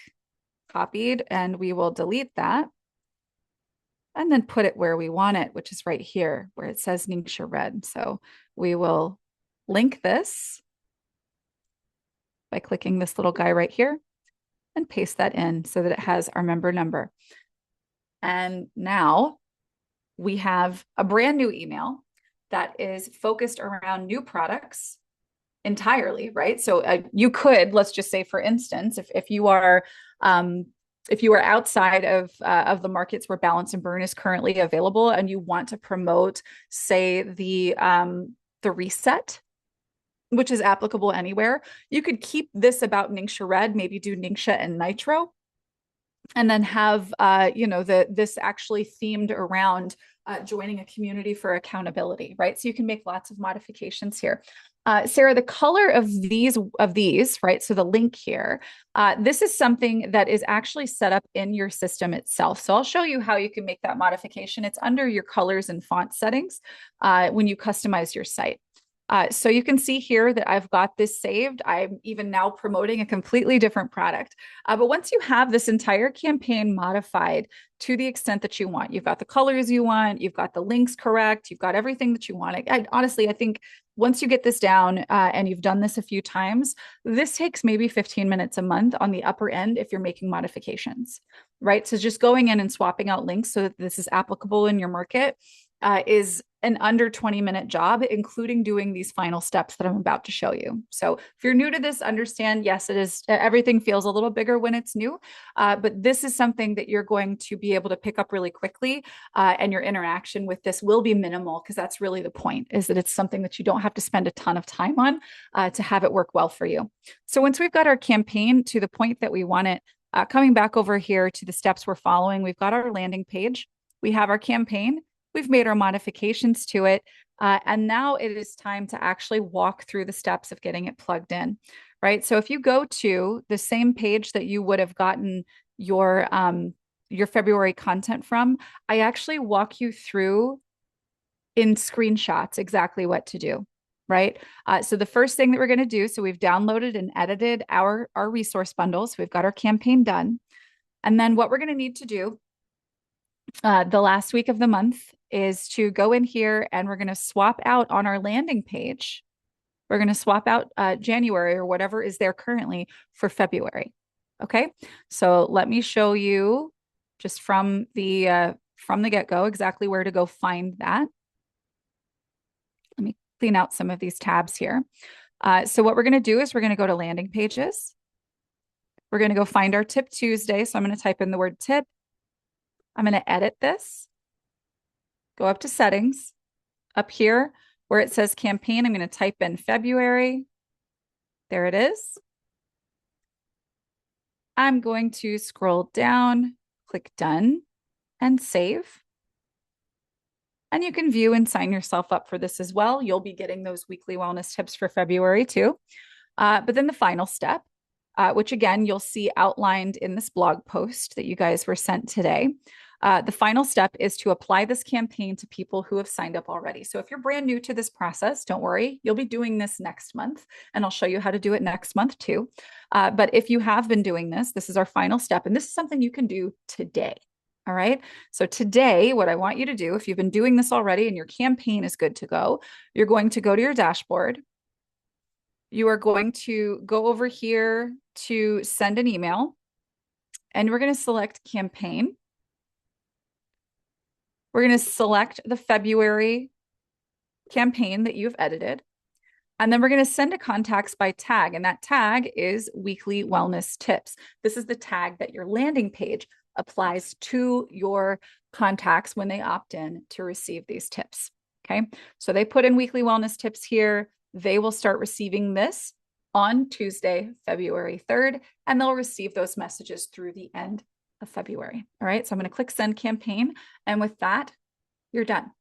copied and we will delete that. And then put it where we want it, which is right here where it says Ningxia red. So we will link this by clicking this little guy right here and paste that in so that it has our member number. And now we have a brand new email that is focused around new products entirely, right? So you could, let's just say, for instance, if you are outside of the markets where balance and burn is currently available, and you want to promote, say, the reset, which is applicable anywhere, you could keep this about Ningxia red, maybe do Ningxia and nitro, and then have this actually themed around joining a community for accountability, right? So you can make lots of modifications here. Sarah, the color of these, right? So the link here, this is something that is actually set up in your system itself. So I'll show you how you can make that modification. It's under your colors and font settings when you customize your site. So you can see here that I've got this saved. I'm even now promoting a completely different product. But once you have this entire campaign modified to the extent that you want, you've got the colors you want, you've got the links correct, you've got everything that you want. Honestly, I think once you get this down and you've done this a few times, this takes maybe 15 minutes a month on the upper end if you're making modifications, right? So just going in and swapping out links so that this is applicable in your market is an under 20-minute job, including doing these final steps that I'm about to show you. So if you're new to this, understand, yes, it is, everything feels a little bigger when it's new, but this is something that you're going to be able to pick up really quickly, and your interaction with this will be minimal, because that's really the point, is that it's something that you don't have to spend a ton of time on to have it work well for you. So once we've got our campaign to the point that we want it, coming back over here to the steps we're following, we've got our landing page, we have our campaign, we've made our modifications to it. And now it is time to actually walk through the steps of getting it plugged in, right? So if you go to the same page that you would have gotten your February content from, I actually walk you through in screenshots exactly what to do, right? So the first thing that we're going to do, so we've downloaded and edited our resource bundles. We've got our campaign done. And then what we're going to need to do the last week of the month is to go in here and we're going to swap out on our landing page. We're going to swap out January or whatever is there currently for February. Okay, so let me show you just from the get-go exactly where to go find that. Let me clean out some of these tabs here. So what we're going to do is we're going to go to landing pages. We're going to go find our Tip Tuesday. So I'm going to type in the word tip. I'm going to edit this. Go up to settings. Up here where it says campaign, I'm going to type in February. There it is. I'm going to scroll down, click done, and save. And you can view and sign yourself up for this as well. You'll be getting those weekly wellness tips for February too. But then the final step, which again, you'll see outlined in this blog post that you guys were sent today. The final step is to apply this campaign to people who have signed up already. So if you're brand new to this process, don't worry, you'll be doing this next month, and I'll show you how to do it next month too. But if you have been doing this, this is our final step, and this is something you can do today. All right. So today, what I want you to do, if you've been doing this already and your campaign is good to go, you're going to go to your dashboard. You are going to go over here to send an email, and we're going to select campaign. We're going to select the February campaign that you've edited. And then we're going to send to contacts by tag. And that tag is weekly wellness tips. This is the tag that your landing page applies to your contacts when they opt in to receive these tips. Okay. So they put in weekly wellness tips here. They will start receiving this on Tuesday, February 3rd, and they'll receive those messages through the end of February. All right. So I'm going to click send campaign. And with that, you're done.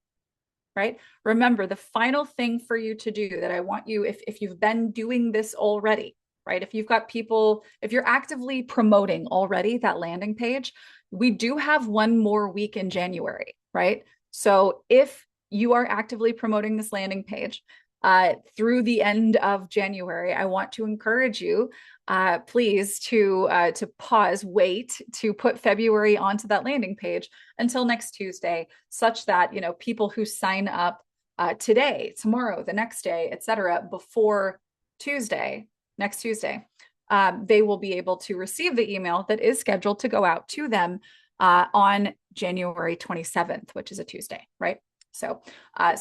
Right. Remember, the final thing for you to do that I want you, if you've been doing this already, right? If you've got people, if you're actively promoting already that landing page, we do have one more week in January, right? So if you are actively promoting this landing page through the end of January, I want to encourage you, please, to pause, wait to put February onto that landing page until next Tuesday, such that people who sign up today, tomorrow, the next day, etc., before next Tuesday, they will be able to receive the email that is scheduled to go out to them on January 27th, which is a Tuesday, right? So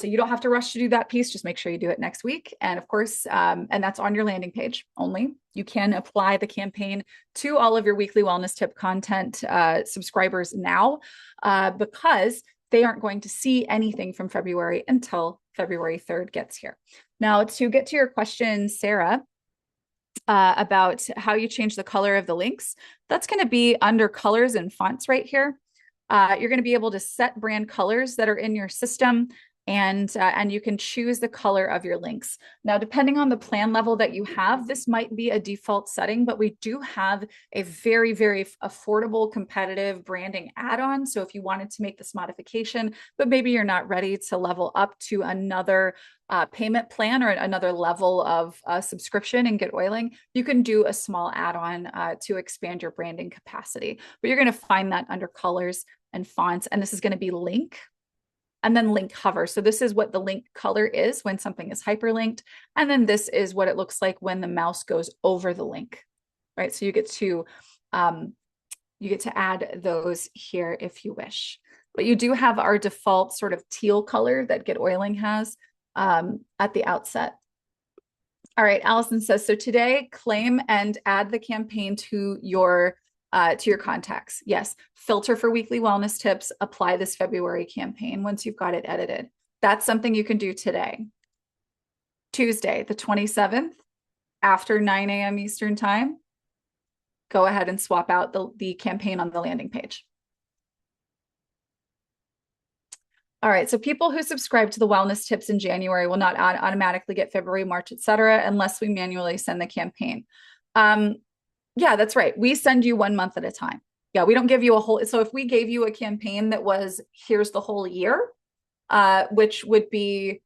you don't have to rush to do that piece. Just make sure you do it next week. And of course, and that's on your landing page only. You can apply the campaign to all of your weekly wellness tip content subscribers now because they aren't going to see anything from February until February 3rd gets here. Now, to get to your question, Sarah, about how you change the color of the links, that's going to be under colors and fonts right here. You're going to be able to set brand colors that are in your system, and you can choose the color of your links. Now, depending on the plan level that you have, this might be a default setting, but we do have a very, very affordable, competitive branding add-on. So if you wanted to make this modification, but maybe you're not ready to level up to another payment plan or another level of subscription and GetOiling, you can do a small add-on to expand your branding capacity. But you're going to find that under colors and fonts, and this is going to be link and then link hover. So this is what the link color is when something is hyperlinked, and then this is what it looks like when the mouse goes over the link, right? So you get to add those here if you wish. But you do have our default sort of teal color that GetOiling has at the outset. All right, Allison says, so today, claim and add the campaign to your contacts. Yes, filter for weekly wellness tips, apply this February campaign once you've got it edited. That's something you can do today. Tuesday, the 27th, after 9 a.m. Eastern time, go ahead and swap out the campaign on the landing page. All right, so people who subscribe to the wellness tips in January will not automatically get February, March, etc., unless we manually send the campaign. Yeah, that's right. We send you 1 month at a time. Yeah, we don't give you a whole. So if we gave you a campaign that was, here's the whole year, which would be,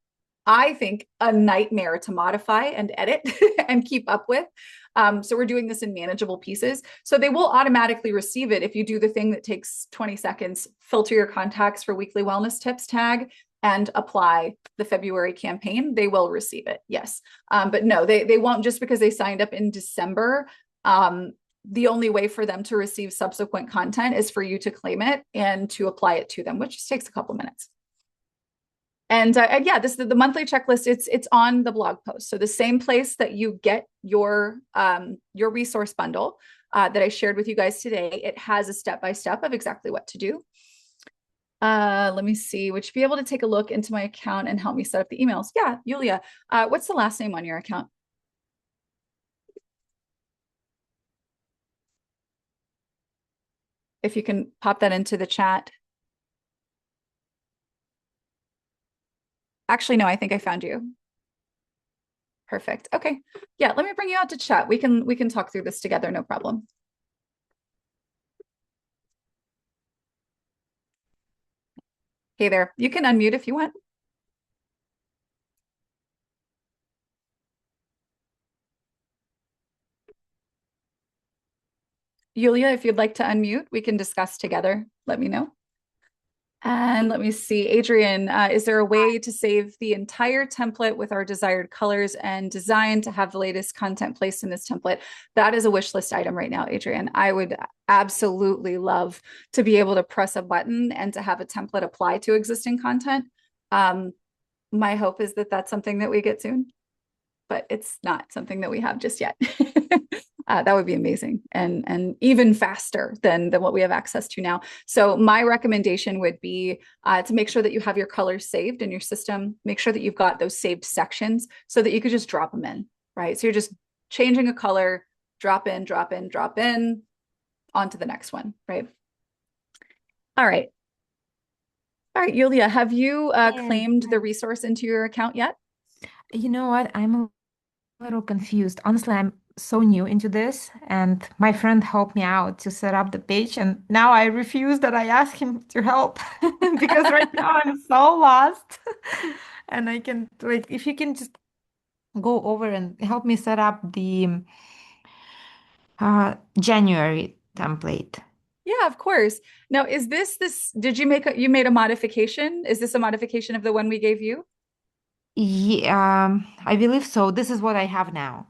I think, a nightmare to modify and edit and keep up with. So we're doing this in manageable pieces. So they will automatically receive it if you do the thing that takes 20 seconds, filter your contacts for weekly wellness tips tag and apply the February campaign. They will receive it. Yes. But no, they won't just because they signed up in December. The only way for them to receive subsequent content is for you to claim it and to apply it to them, which just takes a couple minutes. And yeah, this is the monthly checklist. It's on the blog post. So the same place that you get your resource bundle that I shared with you guys today, it has a step-by-step of exactly what to do. Let me see. Would you be able to take a look into my account and help me set up the emails? Yeah, Yulia. What's the last name on your account? If you can pop that into the chat. Actually, no, I think I found you. Perfect. Okay. Yeah, let me bring you out to chat. We can talk through this together, no problem. Hey there. You can unmute if you want. Yulia, if you'd like to unmute, we can discuss together. Let me know. And let me see, Adrian, is there a way to save the entire template with our desired colors and design to have the latest content placed in this template? That is a wish list item right now, Adrian. I would absolutely love to be able to press a button and to have a template apply to existing content. My hope is that that's something that we get soon, but it's not something that we have just yet. That would be amazing and even faster than what we have access to now. So my recommendation would be to make sure that you have your colors saved in your system. Make sure that you've got those saved sections so that you could just drop them in, right? So you're just changing a color, drop in, drop in, drop in, on to the next one, right? All right. All right, Yulia, have you claimed the resource into your account yet? You know what? I'm a little confused. Honestly, I'm so new into this, and my friend helped me out to set up the page, and now I refuse that I ask him to help because right now I'm so lost. And I can, like, if you can just go over and help me set up the January template. Yeah, of course. Now, is this, did you made a modification? Is this a modification of the one we gave you? Yeah, I believe so. This is what I have now.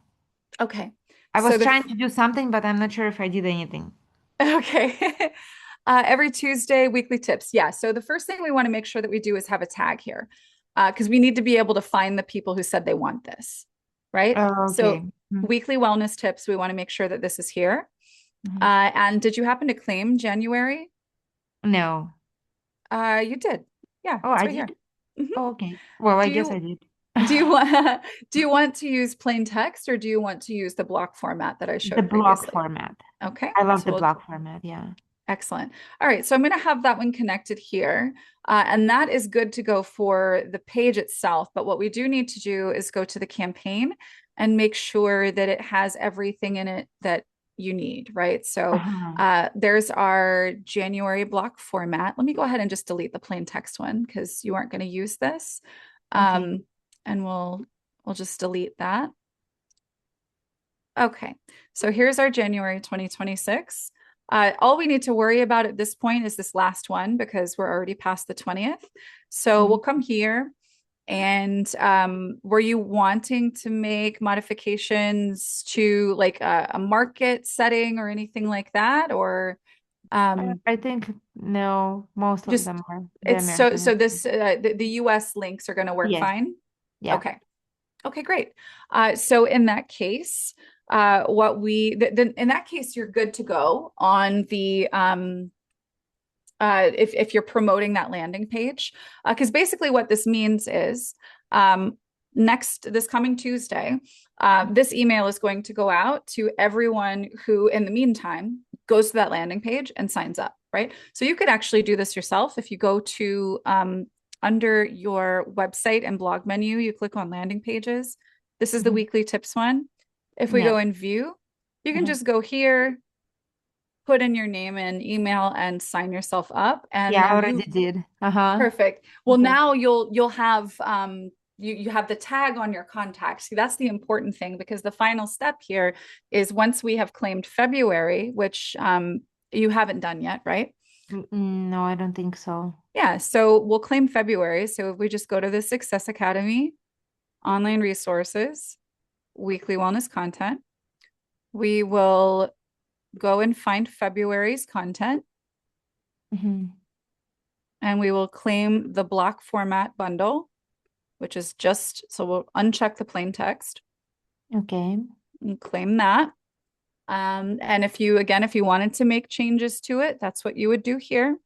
Okay. I So was the, trying to do something, but I'm not sure if I did anything. okay. Every Tuesday, weekly tips. Yeah. So the first thing we want to make sure that we do is have a tag here because we need to be able to find the people who said they want this, right? Okay. So weekly wellness tips, we want to make sure that this is here. Mhm. And did you happen to claim January? No. You did. Yeah, Oh, it's I right here. did? Mhm. Oh, okay. Well, I Do guess I you did. do you want do you want to use plain text or do you want to use the block format that I The showed block previously? format. Okay, I love so the we'll block format. Yeah. excellent. All right, so I'm going to have that one connected here. And that is good to go for the page itself. But what we do need to do is go to the campaign and make sure that it has everything in it that you need, right? So Uh-huh. there's our January block format. Let me go ahead and just delete the plain text one because you aren't going to use this. Okay. And we'll just delete that. Okay, so here's our January 2026. All we need to worry about at this point is this last one because we're already past the 20th. So we'll Mhm. come here and were you wanting to make modifications to like a market setting or anything like that? Or I think no, most of just them are the it's so American. so this the US links are going to work Yes. fine? Yeah. Okay. Okay, great. So in that case, in that case, you're good to go on the if you're promoting that landing page, because basically what this means is this coming Tuesday, this email is going to go out to everyone who, in the meantime, goes to that landing page and signs up, right? So you could actually do this yourself if you go to under your website and blog menu, you click on landing pages. This is the Mhm. weekly tips one. If we Yeah. go in view, you can Mhm. just go here, put in your name and email and sign yourself up. And Yeah, I then already did. Uh-huh. perfect. Well, Okay. now you'll have you have the tag on your contacts. See, that's the important thing, because the final step here is once we have claimed February, which you haven't done yet, right? No, I don't think so. Yeah, so we'll claim February. So if we just go to the Success Academy, online resources, weekly wellness content, we will go and find February's content, and we will claim the block format bundle, which is just, so we'll uncheck the plain text Okay. and claim that. And if you, again, if you wanted to make changes to it, that's what you would do here.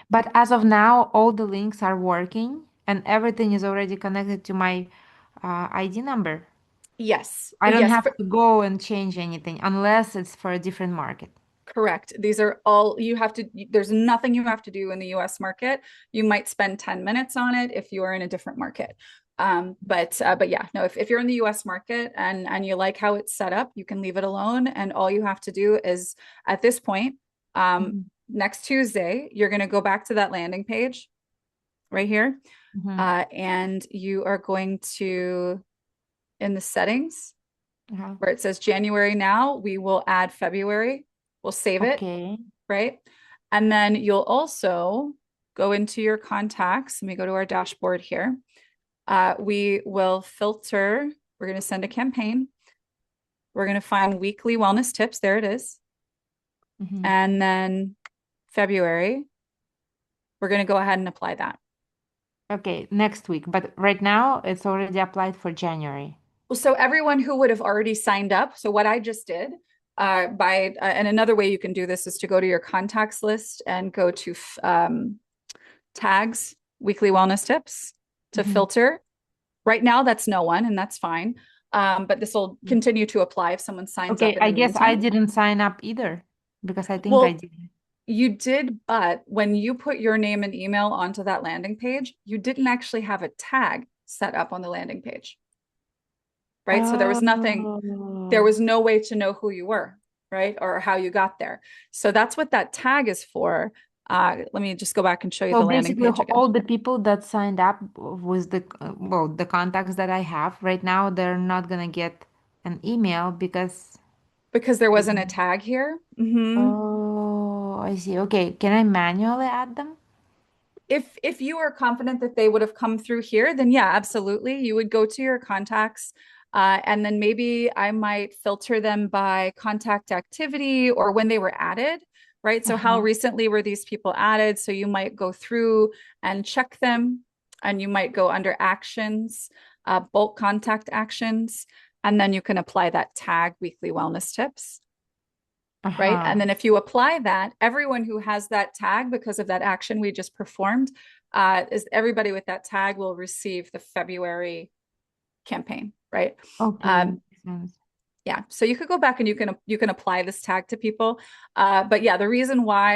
But as of now, all the links are working and everything is already connected to my ID number. Yes, I don't yes, have to go and change anything unless it's for a different market. correct. These are all you have to, there's nothing you have to do in the US market. You might spend 10 minutes on it if you are in a different market. But yeah, no, if you're in the US market and you like how it's set up, you can leave it alone. And all you have to do is at this point, Mhm. next Tuesday, you're going to go back to that landing page right here. And you are going to, in the settings, where it says January now, we will add February. We'll save it, Okay. right? And then you'll also go into your contacts. Let me go to our dashboard here. We will filter. We're going to send a campaign. We're going to find weekly wellness tips. There it is. And then February, we're going to go ahead and apply that. Okay, next week. But right now, it's already applied for January. Well, so everyone who would have already signed up. So what I just did, and another way you can do this is to go to your contacts list and go to tags, weekly wellness tips to filter. Right now, that's no one, and that's fine. But this will continue to apply if someone signs up Okay, in I the guess I meantime. didn't sign up either because I think I Well, did. you did, but when you put your name and email onto that landing page, you didn't actually have a tag set up on the landing page, right? So there was nothing, there Oh. was no way to know who you were, right? Or how you got there. So that's what that tag is for. Let me just go back and show you So the landing basically, page again. all the people that signed up with the well, the contacts that I have right now, they're not gonna get an email because Because there they wasn't a didn't. tag here. Mm-hmm. Oh, I see. Okay, can I manually add them? If you are confident that they would have come through here, then yeah, absolutely. You would go to your contacts, and then maybe I might filter them by contact activity or when they were added, right? So how Uh-huh. recently were these people added? So you might go through and check them, and you might go under actions, bulk contact actions, and then you can apply that tag weekly wellness tips, right? Uh-huh. And then if you apply that, everyone who has that tag because of that action we just performed, is everybody with that tag will receive the February campaign, right? Okay, Um, makes sense. yeah, so you could go back and you can apply this tag to people, but yeah, the reason why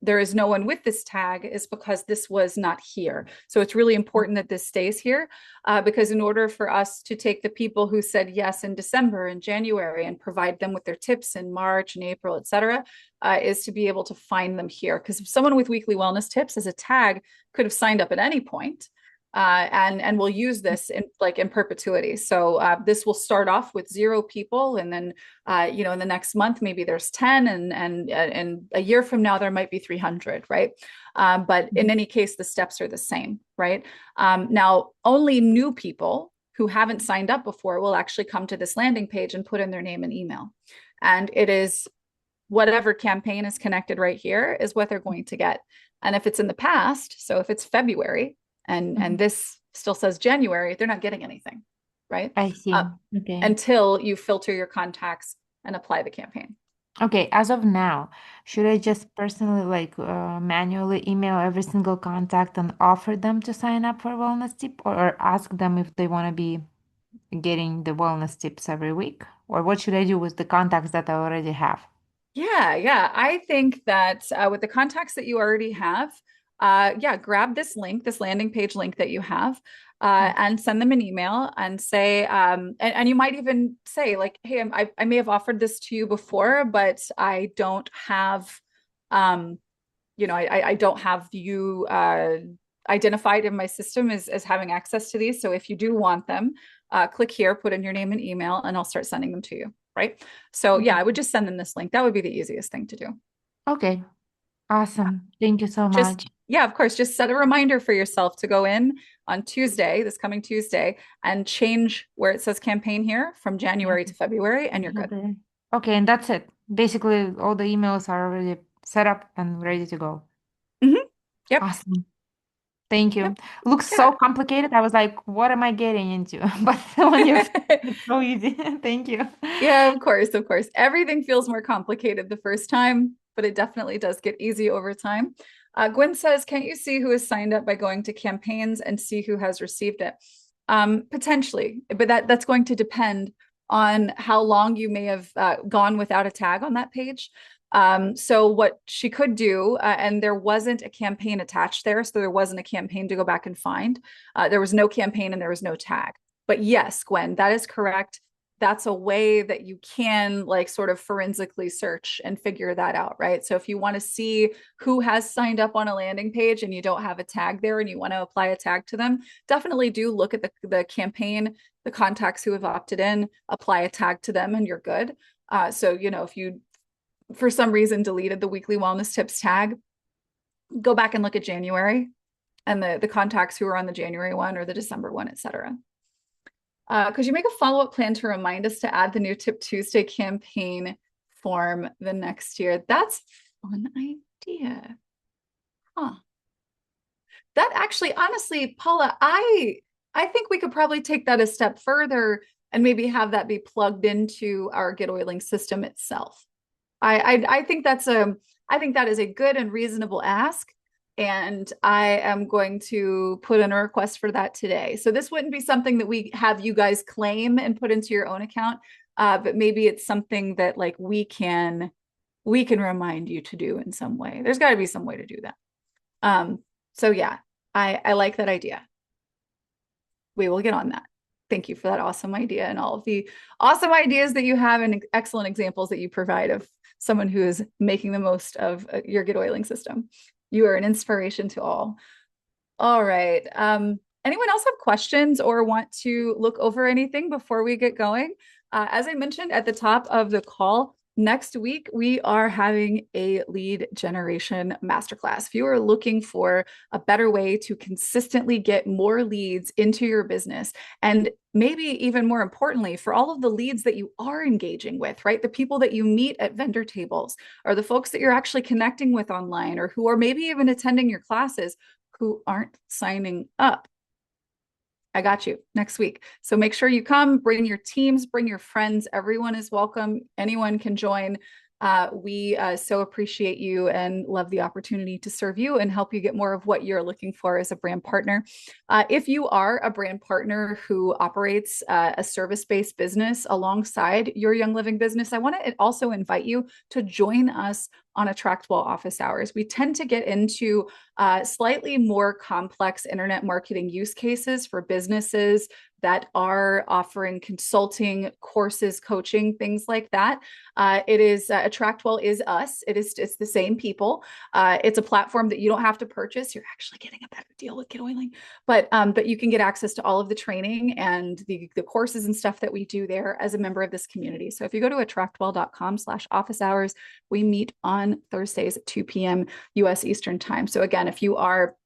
there is no one with this tag is because this was not here. So it's really important that this stays here, because in order for us to take the people who said yes in December and January and provide them with their tips in March and April, etc., is to be able to find them here. Because if someone with weekly wellness tips as a tag could have signed up at any point, and we'll use this in perpetuity. So this will start off with 0 people, and then in the next month maybe there's 10, and a year from now there might be 300, right? But in any case, the steps are the same, right? Now, only new people who haven't signed up before will actually come to this landing page and put in their name and email, and it is whatever campaign is connected right here is what they're going to get. And if it's in the past, so if it's February and this still says January, they're not getting anything, right? I see. Okay. Until you filter your contacts and apply the campaign. Okay, as of now, should I just personally manually email every single contact and offer them to sign up for wellness tip or ask them if they want to be getting the wellness tips every week? Or what should I do with the contacts that I already have? Yeah. I think that with the contacts that you already have, yeah, grab this link, this landing page link that you have, and send them an email and say, and you might even say, like, hey, I may have offered this to you before, but I don't have, I don't have you. identified in my system as having access to these. So if you do want them, click here, put in your name and email, and I'll start sending them to you. Right. So yeah, I would just send them this link. That would be the easiest thing to do. Okay. Awesome. Thank you so much. Yeah, of course. Just set a reminder for yourself to go in on Tuesday, this coming Tuesday, and change where it says campaign here from January to February, and you're good. Okay, and that's it. Basically, all the emails are already set up and ready to go. Yep. Awesome. Thank you. Yep. Looks so complicated. I was like, what am I getting into? But when you it's so easy. Thank you. Yeah, of course, of course. Everything feels more complicated the first time, but it definitely does get easy over time. Gwen says, can't you see who is signed up by going to campaigns and see who has received it? Potentially, but that's going to depend on how long you may have gone without a tag on that page. So what she could do, and there wasn't a campaign attached there, so there wasn't a campaign to go back and find. There was no campaign and there was no tag. But yes, Gwen, that is correct. That's a way that you can like sort of forensically search and figure that out, right? So if you want to see who has signed up on a landing page and you don't have a tag there and you want to apply a tag to them, definitely do look at the campaign, the contacts who have opted in, apply a tag to them, and you're good. So, you know, if you for some reason deleted the weekly wellness tips tag, go back and look at January and the contacts who are on the January one or the December one, et cetera. Could you make a follow-up plan to remind us to add the new Tip Tuesday campaign form the next year? That's a fun idea. Huh. That actually, honestly, Paula, I think we could probably take that a step further and maybe have that be plugged into our Get Oiling system itself. I think I think that is a good and reasonable ask. And I am going to put in a request for that today. So this wouldn't be something that we have you guys claim and put into your own account, but maybe it's something that like we can remind you to do in some way. There's got to be some way to do that. So yeah, I like that idea. We will get on that. Thank you for that awesome idea and all of the awesome ideas that you have and excellent examples that you provide of someone who is making the most of your Get Oiling system. You are an inspiration to all. All right. Anyone else have questions or want to look over anything before we get going? As I mentioned at the top of the call, next week we are having a lead generation masterclass. If you are looking for a better way to consistently get more leads into your business, and maybe even more importantly, for all of the leads that you are engaging with, right? The people that you meet at vendor tables, or the folks that you're actually connecting with online, or who are maybe even attending your classes who aren't signing up. I got you next week. So make sure you come, bring your teams, bring your friends. Everyone is welcome. Anyone can join. We so appreciate you and love the opportunity to serve you and help you get more of what you're looking for as a brand partner. If you are a brand partner who operates a service-based business alongside your Young Living business, I want to also invite you to join us on Attractwell office hours. We tend to get into slightly more complex internet marketing use cases for businesses that are offering consulting, courses, coaching, things like that. It is Attractwell is us. It's the same people. It's a platform that you don't have to purchase. You're actually getting a better deal with Get Oiling, but you can get access to all of the training and the courses and stuff that we do there as a member of this community. So if you go to attractwell.com/office hours, we meet on Thursdays at 2 p.m. US Eastern time. So again, if you are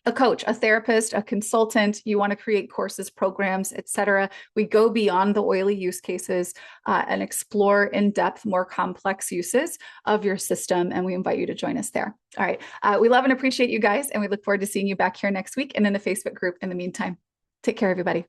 a coach, a therapist, a consultant, you want to create courses, programs, etc., we go beyond the oily use cases and explore in depth more complex uses of your system. And we invite you to join us there. All right. We love and appreciate you guys. And we look forward to seeing you back here next week and in the Facebook group in the meantime. Take care, everybody.